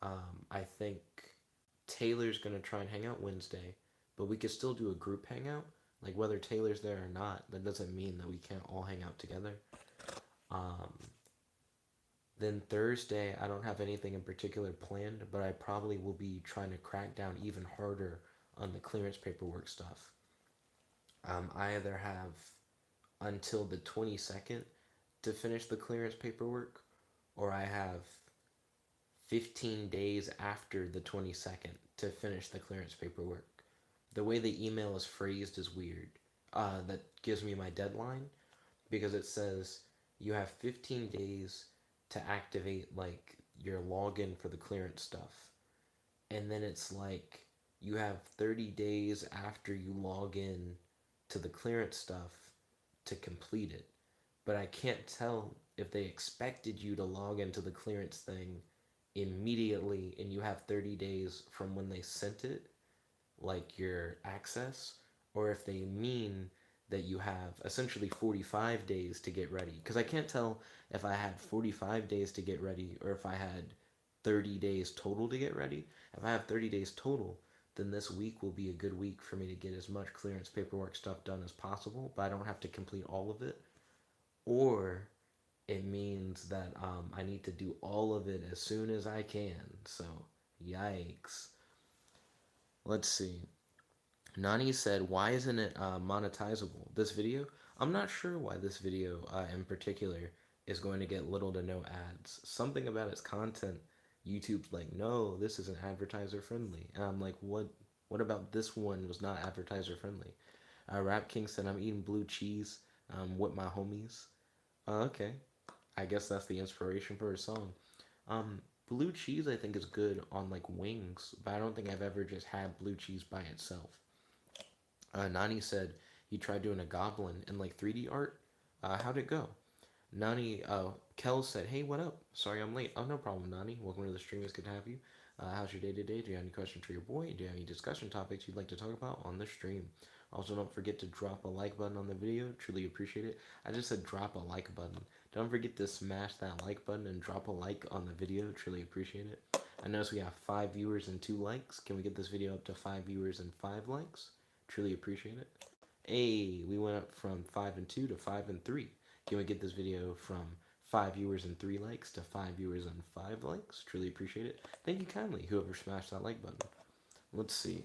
Speaker 1: I think Taylor's gonna try and hang out Wednesday, but we could still do a group hangout. Like whether Taylor's there or not, that doesn't mean that we can't all hang out together. Um, then Thursday, I don't have anything in particular planned, but I probably will be trying to crack down even harder on the clearance paperwork stuff. I either have until the 22nd to finish the clearance paperwork, or I have 15 days after the 22nd to finish the clearance paperwork. The way the email is phrased is weird. That gives me my deadline, because it says you have 15 days to activate like your login for the clearance stuff. And then it's like you have 30 days after you log in to the clearance stuff to complete it. But I can't tell if they expected you to log into the clearance thing immediately and you have 30 days from when they sent it, like your access, or if they mean that you have essentially 45 days to get ready. Because I can't tell if I had 45 days to get ready or if I had 30 days total to get ready. If I have 30 days total, then this week will be a good week for me to get as much clearance paperwork stuff done as possible, but I don't have to complete all of it. Or it means that I need to do all of it as soon as I can. So, yikes. Let's see. Nani said, "Why isn't it monetizable?" This video? I'm not sure why this video in particular is going to get little to no ads. Something about its content, YouTube's like, "No, this isn't advertiser friendly." And I'm like, "What? What about this one was not advertiser friendly?" Rap King said, "I'm eating blue cheese with my homies." Okay, I guess that's the inspiration for a song. Blue cheese I think is good on like wings, but I don't think I've ever just had blue cheese by itself. Nani said he tried doing a goblin in like 3D art. How'd it go? Nani, Kel said, "Hey, what up? Sorry I'm late." Oh, no problem, Nani. Welcome to the stream. It's good to have you. How's your day today? Do you have any questions for your boy? Do you have any discussion topics you'd like to talk about on the stream? Also, don't forget to drop a like button on the video. Truly appreciate it. I just said drop a like button. Don't forget to smash that like button and drop a like on the video. Truly appreciate it. I notice we have 5 viewers and 2 likes. Can we get this video up to 5 viewers and 5 likes? Truly appreciate it. Hey, we went up from 5 and 2 to 5 and 3. Can we get this video from 5 viewers and 3 likes to 5 viewers and 5 likes? Truly appreciate it. Thank you kindly, whoever smashed that like button. Let's see.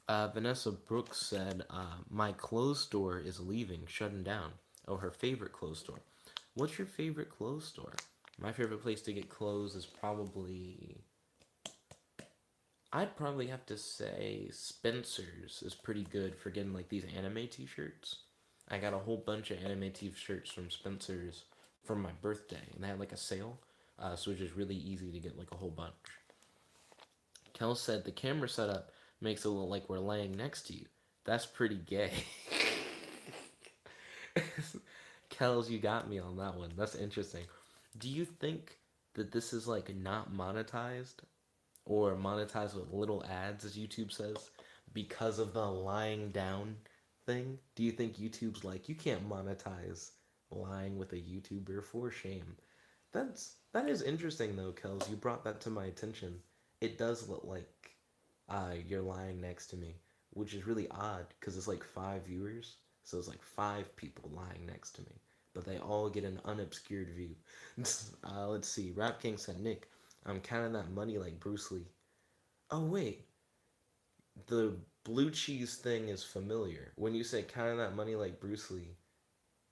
Speaker 1: Vanessa Brooks said, "My clothes store is leaving, shutting down." Oh, her favorite clothes store. What's your favorite clothes store? My favorite place to get clothes is probably. I'd probably have to say Spencer's is pretty good for getting like these anime t-shirts. I got a whole bunch of anime t-shirts from Spencer's for my birthday, and they had like a sale, so it was just really easy to get like a whole bunch. Kel said the camera setup makes it look like we're laying next to you. That's pretty gay. Kels, you got me on that one. That's interesting. Do you think that this is like not monetized or monetized with little ads, as YouTube says, because of the lying down thing? Do you think YouTube's like, you can't monetize lying with a YouTuber, for shame? That is interesting though, Kels. You brought that to my attention. It does look like you're lying next to me, which is really odd because it's like 5 viewers, so it's like 5 people lying next to me, but they all get an unobscured view. Let's see. Rap King said, "Nick, I'm counting that money like Bruce Lee." Oh wait, the blue cheese thing is familiar. When you say counting that money like Bruce Lee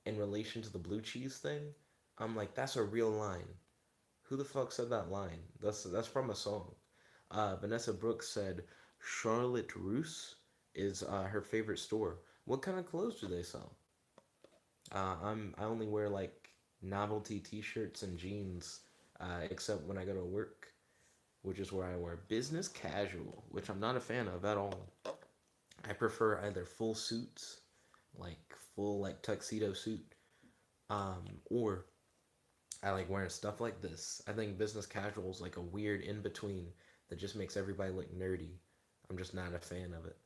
Speaker 1: in relation to the blue cheese thing, I'm like, that's a real line. Who the fuck said that line? That's from a song. Vanessa Brooks said Charlotte Russe is her favorite store. What kind of clothes do they sell? I only wear like novelty T-shirts and jeans, except when I go to work, which is where I wear business casual, which I'm not a fan of at all. I prefer either full suits, like full like tuxedo suit, or I like wearing stuff like this. I think business casual is like a weird in between that just makes everybody look nerdy. I'm just not a fan of it.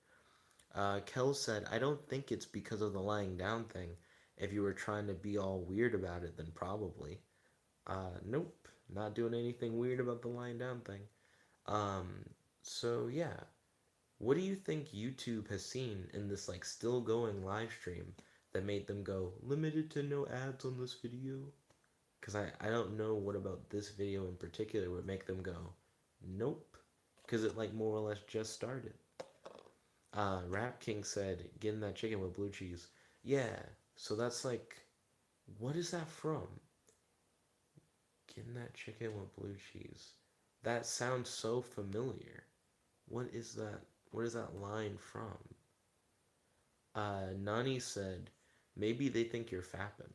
Speaker 1: Kel said, "I don't think it's because of the lying down thing. If you were trying to be all weird about it, then probably." Nope, not doing anything weird about the lying down thing. Um, so yeah, what do you think YouTube has seen in this like still going live stream that made them go limited to no ads on this video? Because I don't know what about this video in particular would make them go, nope. Because it like more or less just started. Rap King said, "Getting that chicken with blue cheese." Yeah, so that's like, what is that from? Getting that chicken with blue cheese. That sounds so familiar. What is that? What is that line from? Nani said, Maybe they think you're fapping.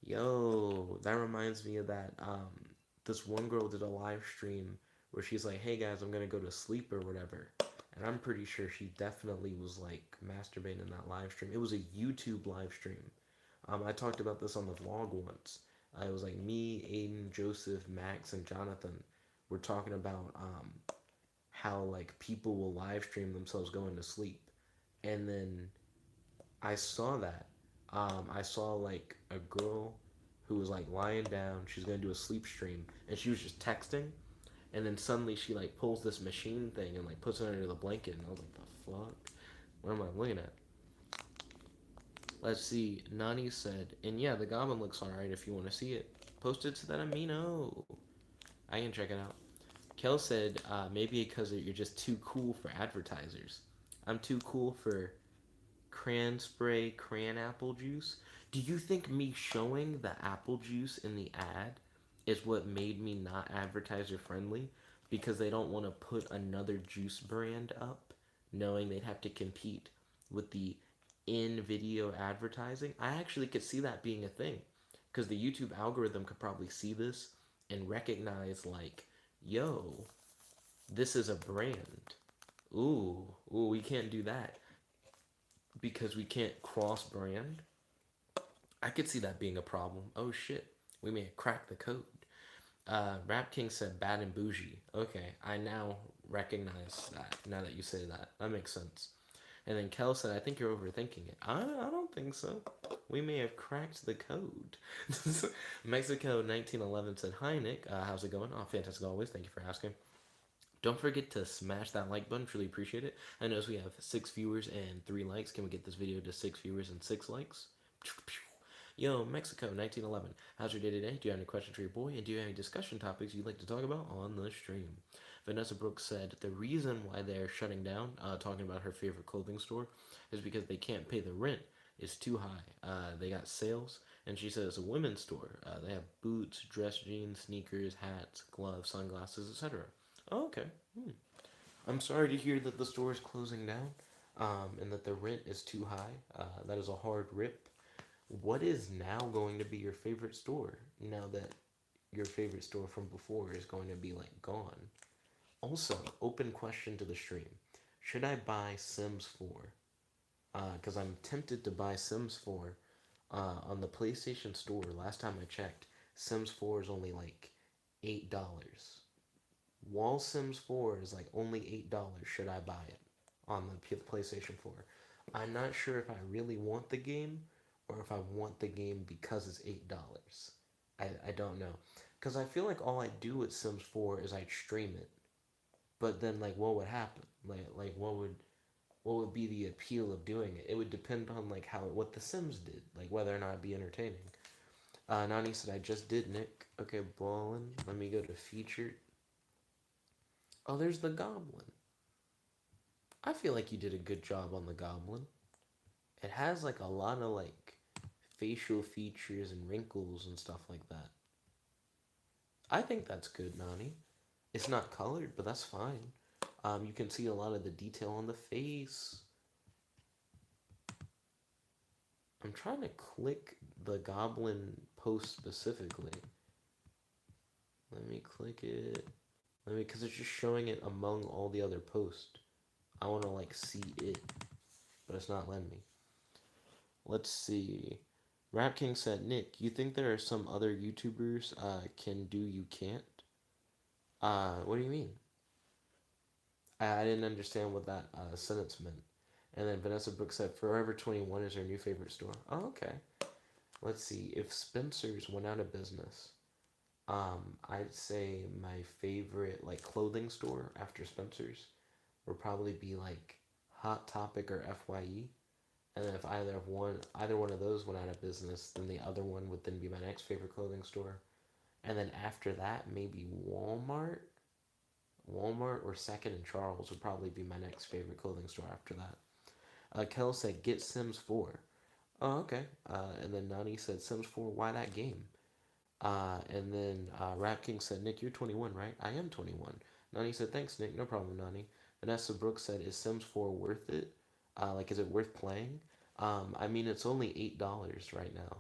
Speaker 1: Yo, that reminds me of that. This one girl did a live stream where she's like, "Hey guys, I'm gonna go to sleep or whatever," and I'm pretty sure she definitely was like masturbating in that live stream. It was a YouTube live stream. I talked about this on the vlog once. It was like me, Aiden, Joseph, Max, and Jonathan were talking about how like people will live stream themselves going to sleep, and then I saw that. I saw like a girl who was like lying down. She's gonna do a sleep stream, and she was just texting. And then suddenly she like pulls this machine thing and like puts it under the blanket, and I was like, "The fuck? What am I looking at?" Let's see. Nani said, and yeah, the goblin looks alright if you want to see it. Post it to that amino. I can check it out. Kel said, maybe because you're just too cool for advertisers. I'm too cool for cran spray, cran apple juice. Do you think me showing the apple juice in the ad is what made me not advertiser friendly? Because they don't want to put another juice brand up, knowing they'd have to compete with the in video advertising? I actually could see that being a thing. Because the YouTube algorithm could probably see this and recognize, like, yo, this is a brand. Ooh, we can't do that because we can't cross brand. I could see that being a problem. Oh shit, we may have cracked the code. Rap King said bad and bougie. Okay, I now recognize that now that you say that. That makes sense. And then Kel said, I think you're overthinking it. I don't think so. We may have cracked the code. Mexico 1911 said, Hi, Nick. How's it going? Oh, fantastic always. Thank you for asking. Don't forget to smash that like button. Truly appreciate it. I know we have 6 viewers and 3 likes. Can we get this video to 6 viewers and 6 likes? Yo, Mexico 1911. How's your day today? Do you have any questions for your boy? And do you have any discussion topics you'd like to talk about on the stream? Vanessa Brooks said the reason why they're shutting down, talking about her favorite clothing store, is because they can't pay the rent. It's too high. They got sales, and she says it's a women's store. They have boots, dress jeans, sneakers, hats, gloves, sunglasses, etc. Oh, okay. I'm sorry to hear that the store is closing down, and that the rent is too high. That is a hard rip. What is now going to be your favorite store now that your favorite store from before is going to be like gone? Also, open question to the stream: should I buy Sims 4? Because I'm tempted to buy Sims 4 on the PlayStation Store. Last time I checked, Sims 4 is only like $8. Wall Sims 4 is like only $8. Should I buy it on the PlayStation 4? I'm not sure if I really want the game or if I want the game because it's $8. I don't know. Because I feel like all I do with Sims 4 is I stream it. But then like what would happen? Like what would be the appeal of doing it? It would depend on like how what the Sims did, like whether or not it'd be entertaining. Nani said I just did Nick. Okay, ballin'. Let me go to featured. Oh, there's the goblin. I feel like you did a good job on the goblin. It has like a lot of like facial features and wrinkles and stuff like that. I think that's good, Nani. It's not colored, but that's fine. You can see a lot of the detail on the face. I'm trying to click the goblin post specifically. Let me click it. Because it's just showing it among all the other posts. I want to like see it, but it's not letting me. Let's see. Rap King said, Nick, you think there are some other YouTubers can do you can't? What do you mean? I didn't understand what that sentence meant. And then Vanessa Brooks said, Forever 21 is her new favorite store. Oh, okay. Let's see. If Spencer's went out of business, I'd say my favorite like clothing store after Spencer's would probably be like Hot Topic or FYE. And then if either one of those went out of business, then the other one would then be my next favorite clothing store. And then after that, maybe Walmart. Walmart or Second and Charles would probably be my next favorite clothing store after that. Kel said, get Sims 4. Oh, okay. And then Nani said, Sims 4, why that game? And then Rap King said, Nick, you're 21, right? I am 21. Nani said, thanks, Nick. No problem, Nani. Vanessa Brooks said, is Sims 4 worth it? Like, is it worth playing? I mean, it's only $8 right now.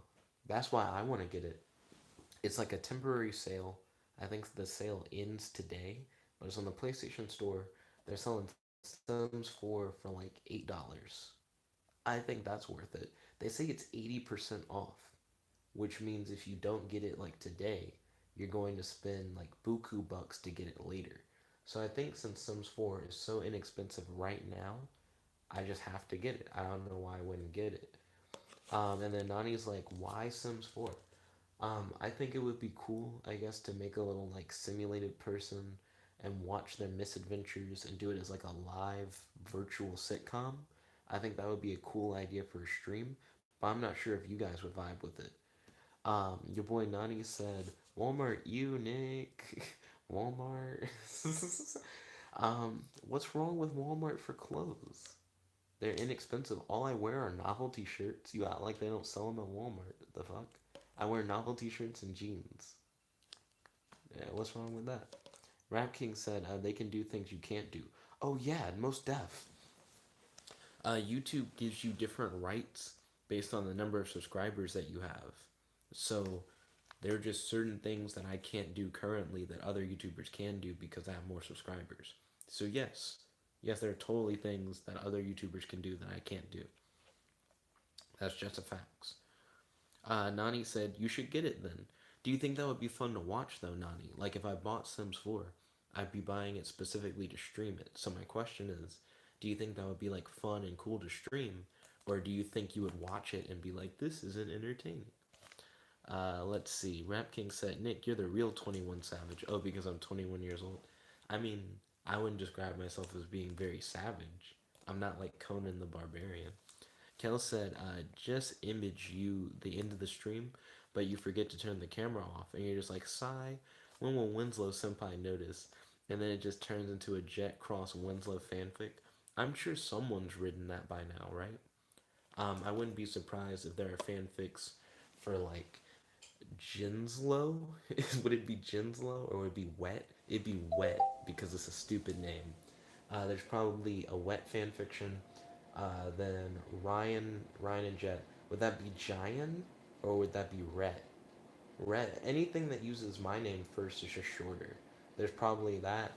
Speaker 1: That's why I want to get it. It's like a temporary sale. I think the sale ends today, but it's on the PlayStation Store. They're selling Sims 4 for like $8. I think that's worth it. They say it's 80% off, which means if you don't get it like today, you're going to spend like buku bucks to get it later. So I think since Sims 4 is so inexpensive right now, I just have to get it. I don't know why I wouldn't get it. And then Nani's like, why Sims 4? I think it would be cool, I guess, to make a little like simulated person and watch their misadventures and do it as like a live virtual sitcom. I think that would be a cool idea for a stream, but I'm not sure if you guys would vibe with it. Your boy Nani said, Walmart, you, Nick. Walmart. What's wrong with Walmart for clothes? They're inexpensive. All I wear are novelty shirts. You act like they don't sell them at Walmart. The fuck? I wear novelty shirts and jeans. Yeah, what's wrong with that? Rap King said they can do things you can't do. Oh yeah, most deaf. YouTube gives you different rights based on the number of subscribers that you have. So there are just certain things that I can't do currently that other YouTubers can do because I have more subscribers. So yes, there are totally things that other YouTubers can do that I can't do. That's just a fact. Nani said, you should get it then. Do you think that would be fun to watch though, Nani? Like if I bought Sims 4, I'd be buying it specifically to stream it. So my question is, do you think that would be like fun and cool to stream? Or do you think you would watch it and be like, this isn't entertaining? Let's see. Rap King said, Nick, you're the real 21 Savage. Oh, because I'm 21 years old. I mean, I wouldn't describe myself as being very savage. I'm not like Conan the Barbarian. Kel said, just image you the end of the stream, but you forget to turn the camera off, and you're just like, sigh, when will Winslow Senpai notice? And then it just turns into a Jet Cross Winslow fanfic. I'm sure someone's written that by now, right? I wouldn't be surprised if there are fanfics for like Jinslow. Would it be Jinslow or would it be Wet? It'd be Wet because it's a stupid name. There's probably a Wet fan fiction. Then Ryan and Jet. Would that be Giant or would that be Rhett? Rhett. Anything that uses my name first is just shorter. There's probably that,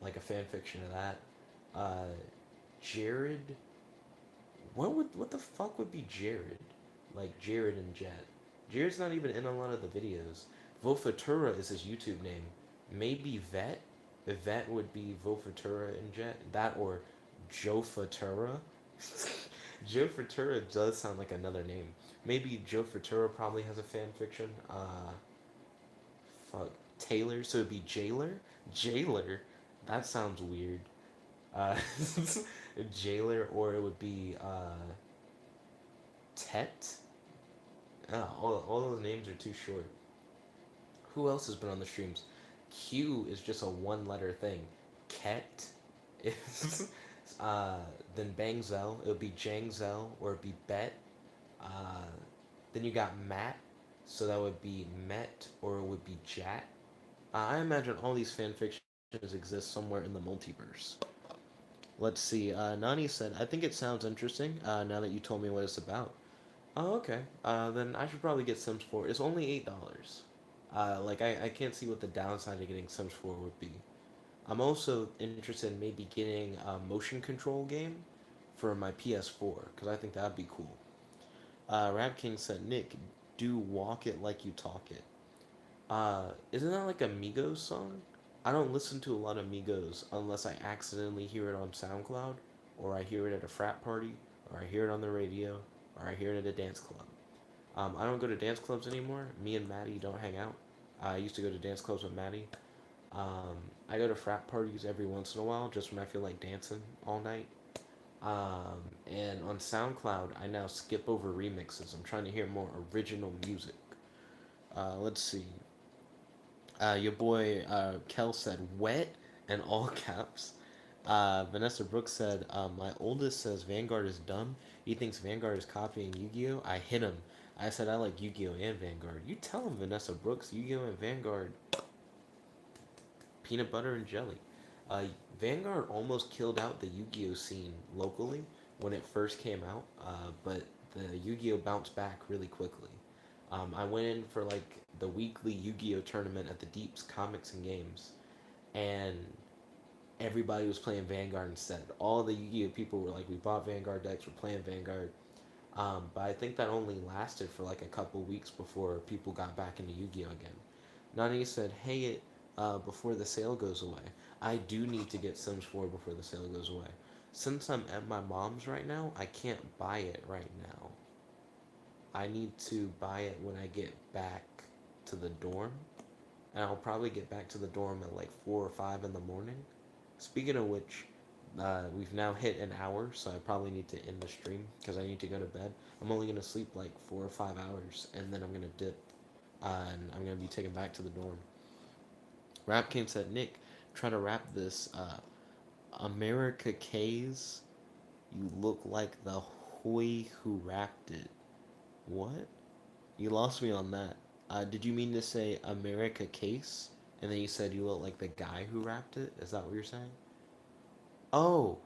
Speaker 1: like a fan fiction of that. Uh, Jared. What the fuck would be Jared? Like Jared and Jet. Jared's not even in a lot of the videos. Vofatura is his YouTube name. Maybe Vet. If Vet would be Vofatura and Jet. That or Joe Fatura. Joe Fatura does sound like another name. Maybe Joe Fatura probably has a fan fiction. Fuck. Taylor, so it'd be Jailer? Jailer? That sounds weird. Uh, Jailer, or it would be Tet. All those names are too short. Who else has been on the streams? Q is just a one-letter thing. Ket is then Bangzel. It would be Jangzel or it'd be Bet. Uh, then you got Matt, so that would be Met or it would be Jat. I imagine all these fan fictions exist somewhere in the multiverse. Let's see. Nani said, I think it sounds interesting now that you told me what it's about. Oh, okay. Then I should probably get Sims 4. It's only $8. Like, I can't see what the downside of getting Sims 4 would be. I'm also interested in maybe getting a motion control game for my PS4, because I think that'd be cool. Rap King said, Nick, do walk it like you talk it. Isn't that like a Migos song? I don't listen to a lot of Migos unless I accidentally hear it on SoundCloud, or I hear it at a frat party, or I hear it on the radio, or I hear it at a dance club. I don't go to dance clubs anymore. Me and Maddie don't hang out. I used to go to dance clubs with Maddie. Um, I go to frat parties every once in a while, just when I feel like dancing all night. And on SoundCloud, I now skip over remixes. I'm trying to hear more original music. Let's see. Your boy Kel said wet and all caps. Vanessa Brooks said, my oldest says Vanguard is dumb. He thinks Vanguard is copying Yu-Gi-Oh! I hit him. I said I like Yu-Gi-Oh! And Vanguard. You tell him, Vanessa Brooks, Yu-Gi-Oh! And Vanguard, peanut butter and jelly. Vanguard almost killed out the Yu-Gi-Oh! Scene locally when it first came out, but the Yu-Gi-Oh bounced back really quickly. I went in for like the weekly Yu-Gi-Oh tournament at the Deeps Comics and Games, and everybody was playing Vanguard instead. All the Yu-Gi-Oh people were like, we bought Vanguard decks, we're playing Vanguard. But I think that only lasted for like a couple weeks before people got back into Yu-Gi-Oh again. Nani said, "Hey, before the sale goes away, I do need to get Sims 4 before the sale goes away. Since I'm at my mom's right now, I can't buy it right now. I need to buy it when I get back to the dorm, and I'll probably get back to the dorm at like 4 or 5 in the morning. Speaking of which, we've now hit an hour, so I probably need to end the stream because I need to go to bed. I'm only gonna sleep like 4 or 5 hours, and then I'm gonna dip, and I'm gonna be taken back to the dorm." Rap King said, "Nick, try to rap this. America K's. You look like the hoy who rapped it. What? You lost me on that. Did you mean to say America Case? And then you said you look like the guy who rapped it? Is that what you're saying? Oh,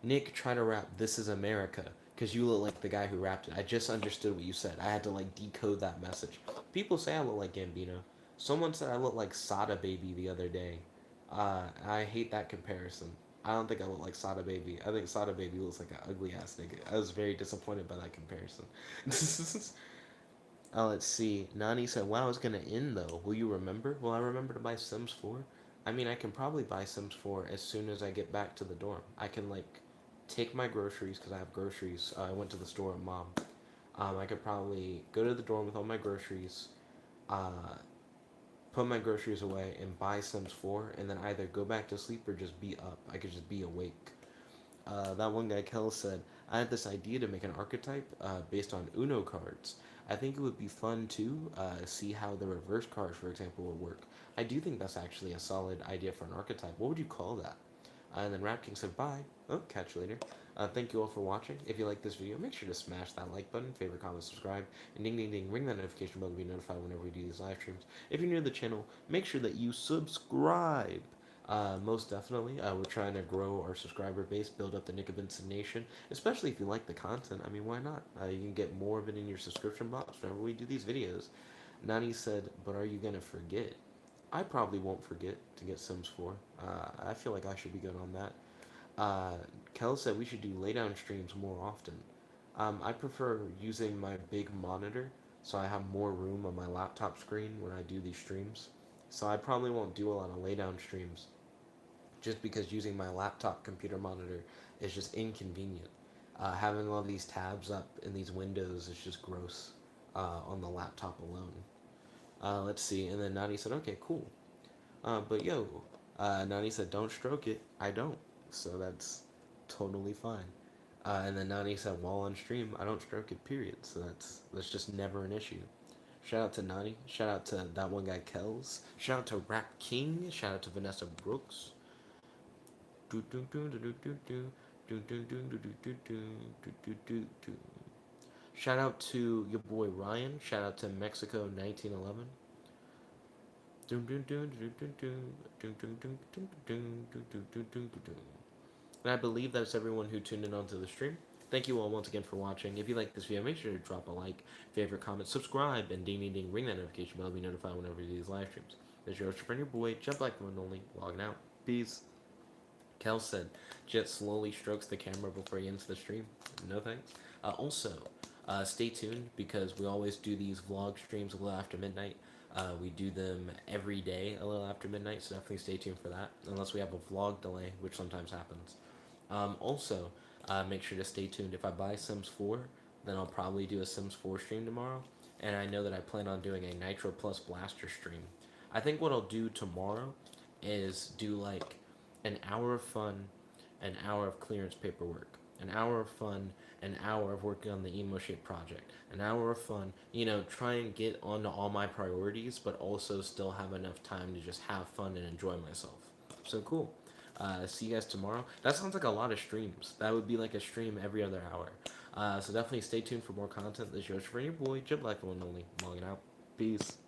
Speaker 1: Nick, try to rap This Is America. Because you look like the guy who rapped it. I just understood what you said. I had to like decode that message. People say I look like Gambino. Someone said I look like Sada Baby the other day. I hate that comparison. I don't think I look like Sada Baby. I think Sada Baby looks like an ugly ass nigga. I was very disappointed by that comparison. Let's see. Nani said, "Wow, it's gonna end though. Will you remember?" Will I remember to buy Sims 4? I mean, I can probably buy Sims 4 as soon as I get back to the dorm. I can like take my groceries because I have groceries. I went to the store with mom. I could probably go to the dorm with all my groceries, uh, put my groceries away, and buy Sims 4, and then either go back to sleep or just be up. I could just be awake. That one guy, Kel, said, "I had this idea to make an archetype based on Uno cards. I think it would be fun to see how the reverse card, for example, would work. I do think that's actually a solid idea for an archetype. What would you call that?" And then Rap King said, "Bye. Oh, catch you later. Thank you all for watching. If you like this video, make sure to smash that like button, favorite, comment, subscribe, and ding ding ding, ring that notification bell to be notified whenever we do these live streams. If you're new to the channel, make sure that you subscribe. Most definitely, we're trying to grow our subscriber base, build up the Nickabenson Nation, especially if you like the content. I mean, why not? You can get more of it in your subscription box whenever we do these videos." Nani said, "But are you going to forget?" I probably won't forget to get Sims 4. I feel like I should be good on that. Kel said we should do laydown streams more often. I prefer using my big monitor so I have more room on my laptop screen when I do these streams. So I probably won't do a lot of laydown streams just because using my laptop computer monitor is just inconvenient. Having all these tabs up in these windows is just gross on the laptop alone. Let's see. And then Nani said, "Okay, cool." But yo, Nani said, "Don't stroke it." I don't. So that's totally fine. And then Nani said, "While on stream, I don't stroke it, period." So that's just never an issue. Shout out to Nani. Shout out to that one guy, Kells. Shout out to Rap King. Shout out to Vanessa Brooks. Shout out to your boy Ryan. Shout out to Mexico 1911. And I believe that's everyone who tuned in onto the stream. Thank you all once again for watching. If you like this video, make sure to drop a like, favorite, comment, subscribe, and ding ding ding, ring that notification bell to be notified whenever we do these live streams. This is your host, friend, your boy, Jet Black the one only, logging out. Peace. Kel said, "Jet slowly strokes the camera before he ends the stream." No thanks. Also, stay tuned because we always do these vlog streams a little after midnight. We do them every day a little after midnight, so definitely stay tuned for that, unless we have a vlog delay, which sometimes happens. Also, make sure to stay tuned. If I buy Sims 4, then I'll probably do a Sims 4 stream tomorrow, and I know that I plan on doing a Nitro Plus Blaster stream. I think what I'll do tomorrow is do like an hour of fun, an hour of clearance paperwork, an hour of fun, an hour of working on the emo shape project, an hour of fun, try and get onto all my priorities, but also still have enough time to just have fun and enjoy myself. So cool. See you guys tomorrow. That sounds like a lot of streams. That would be like a stream every other hour. So definitely stay tuned for more content. This is your boy, Jim Black the one only, logging out. Peace.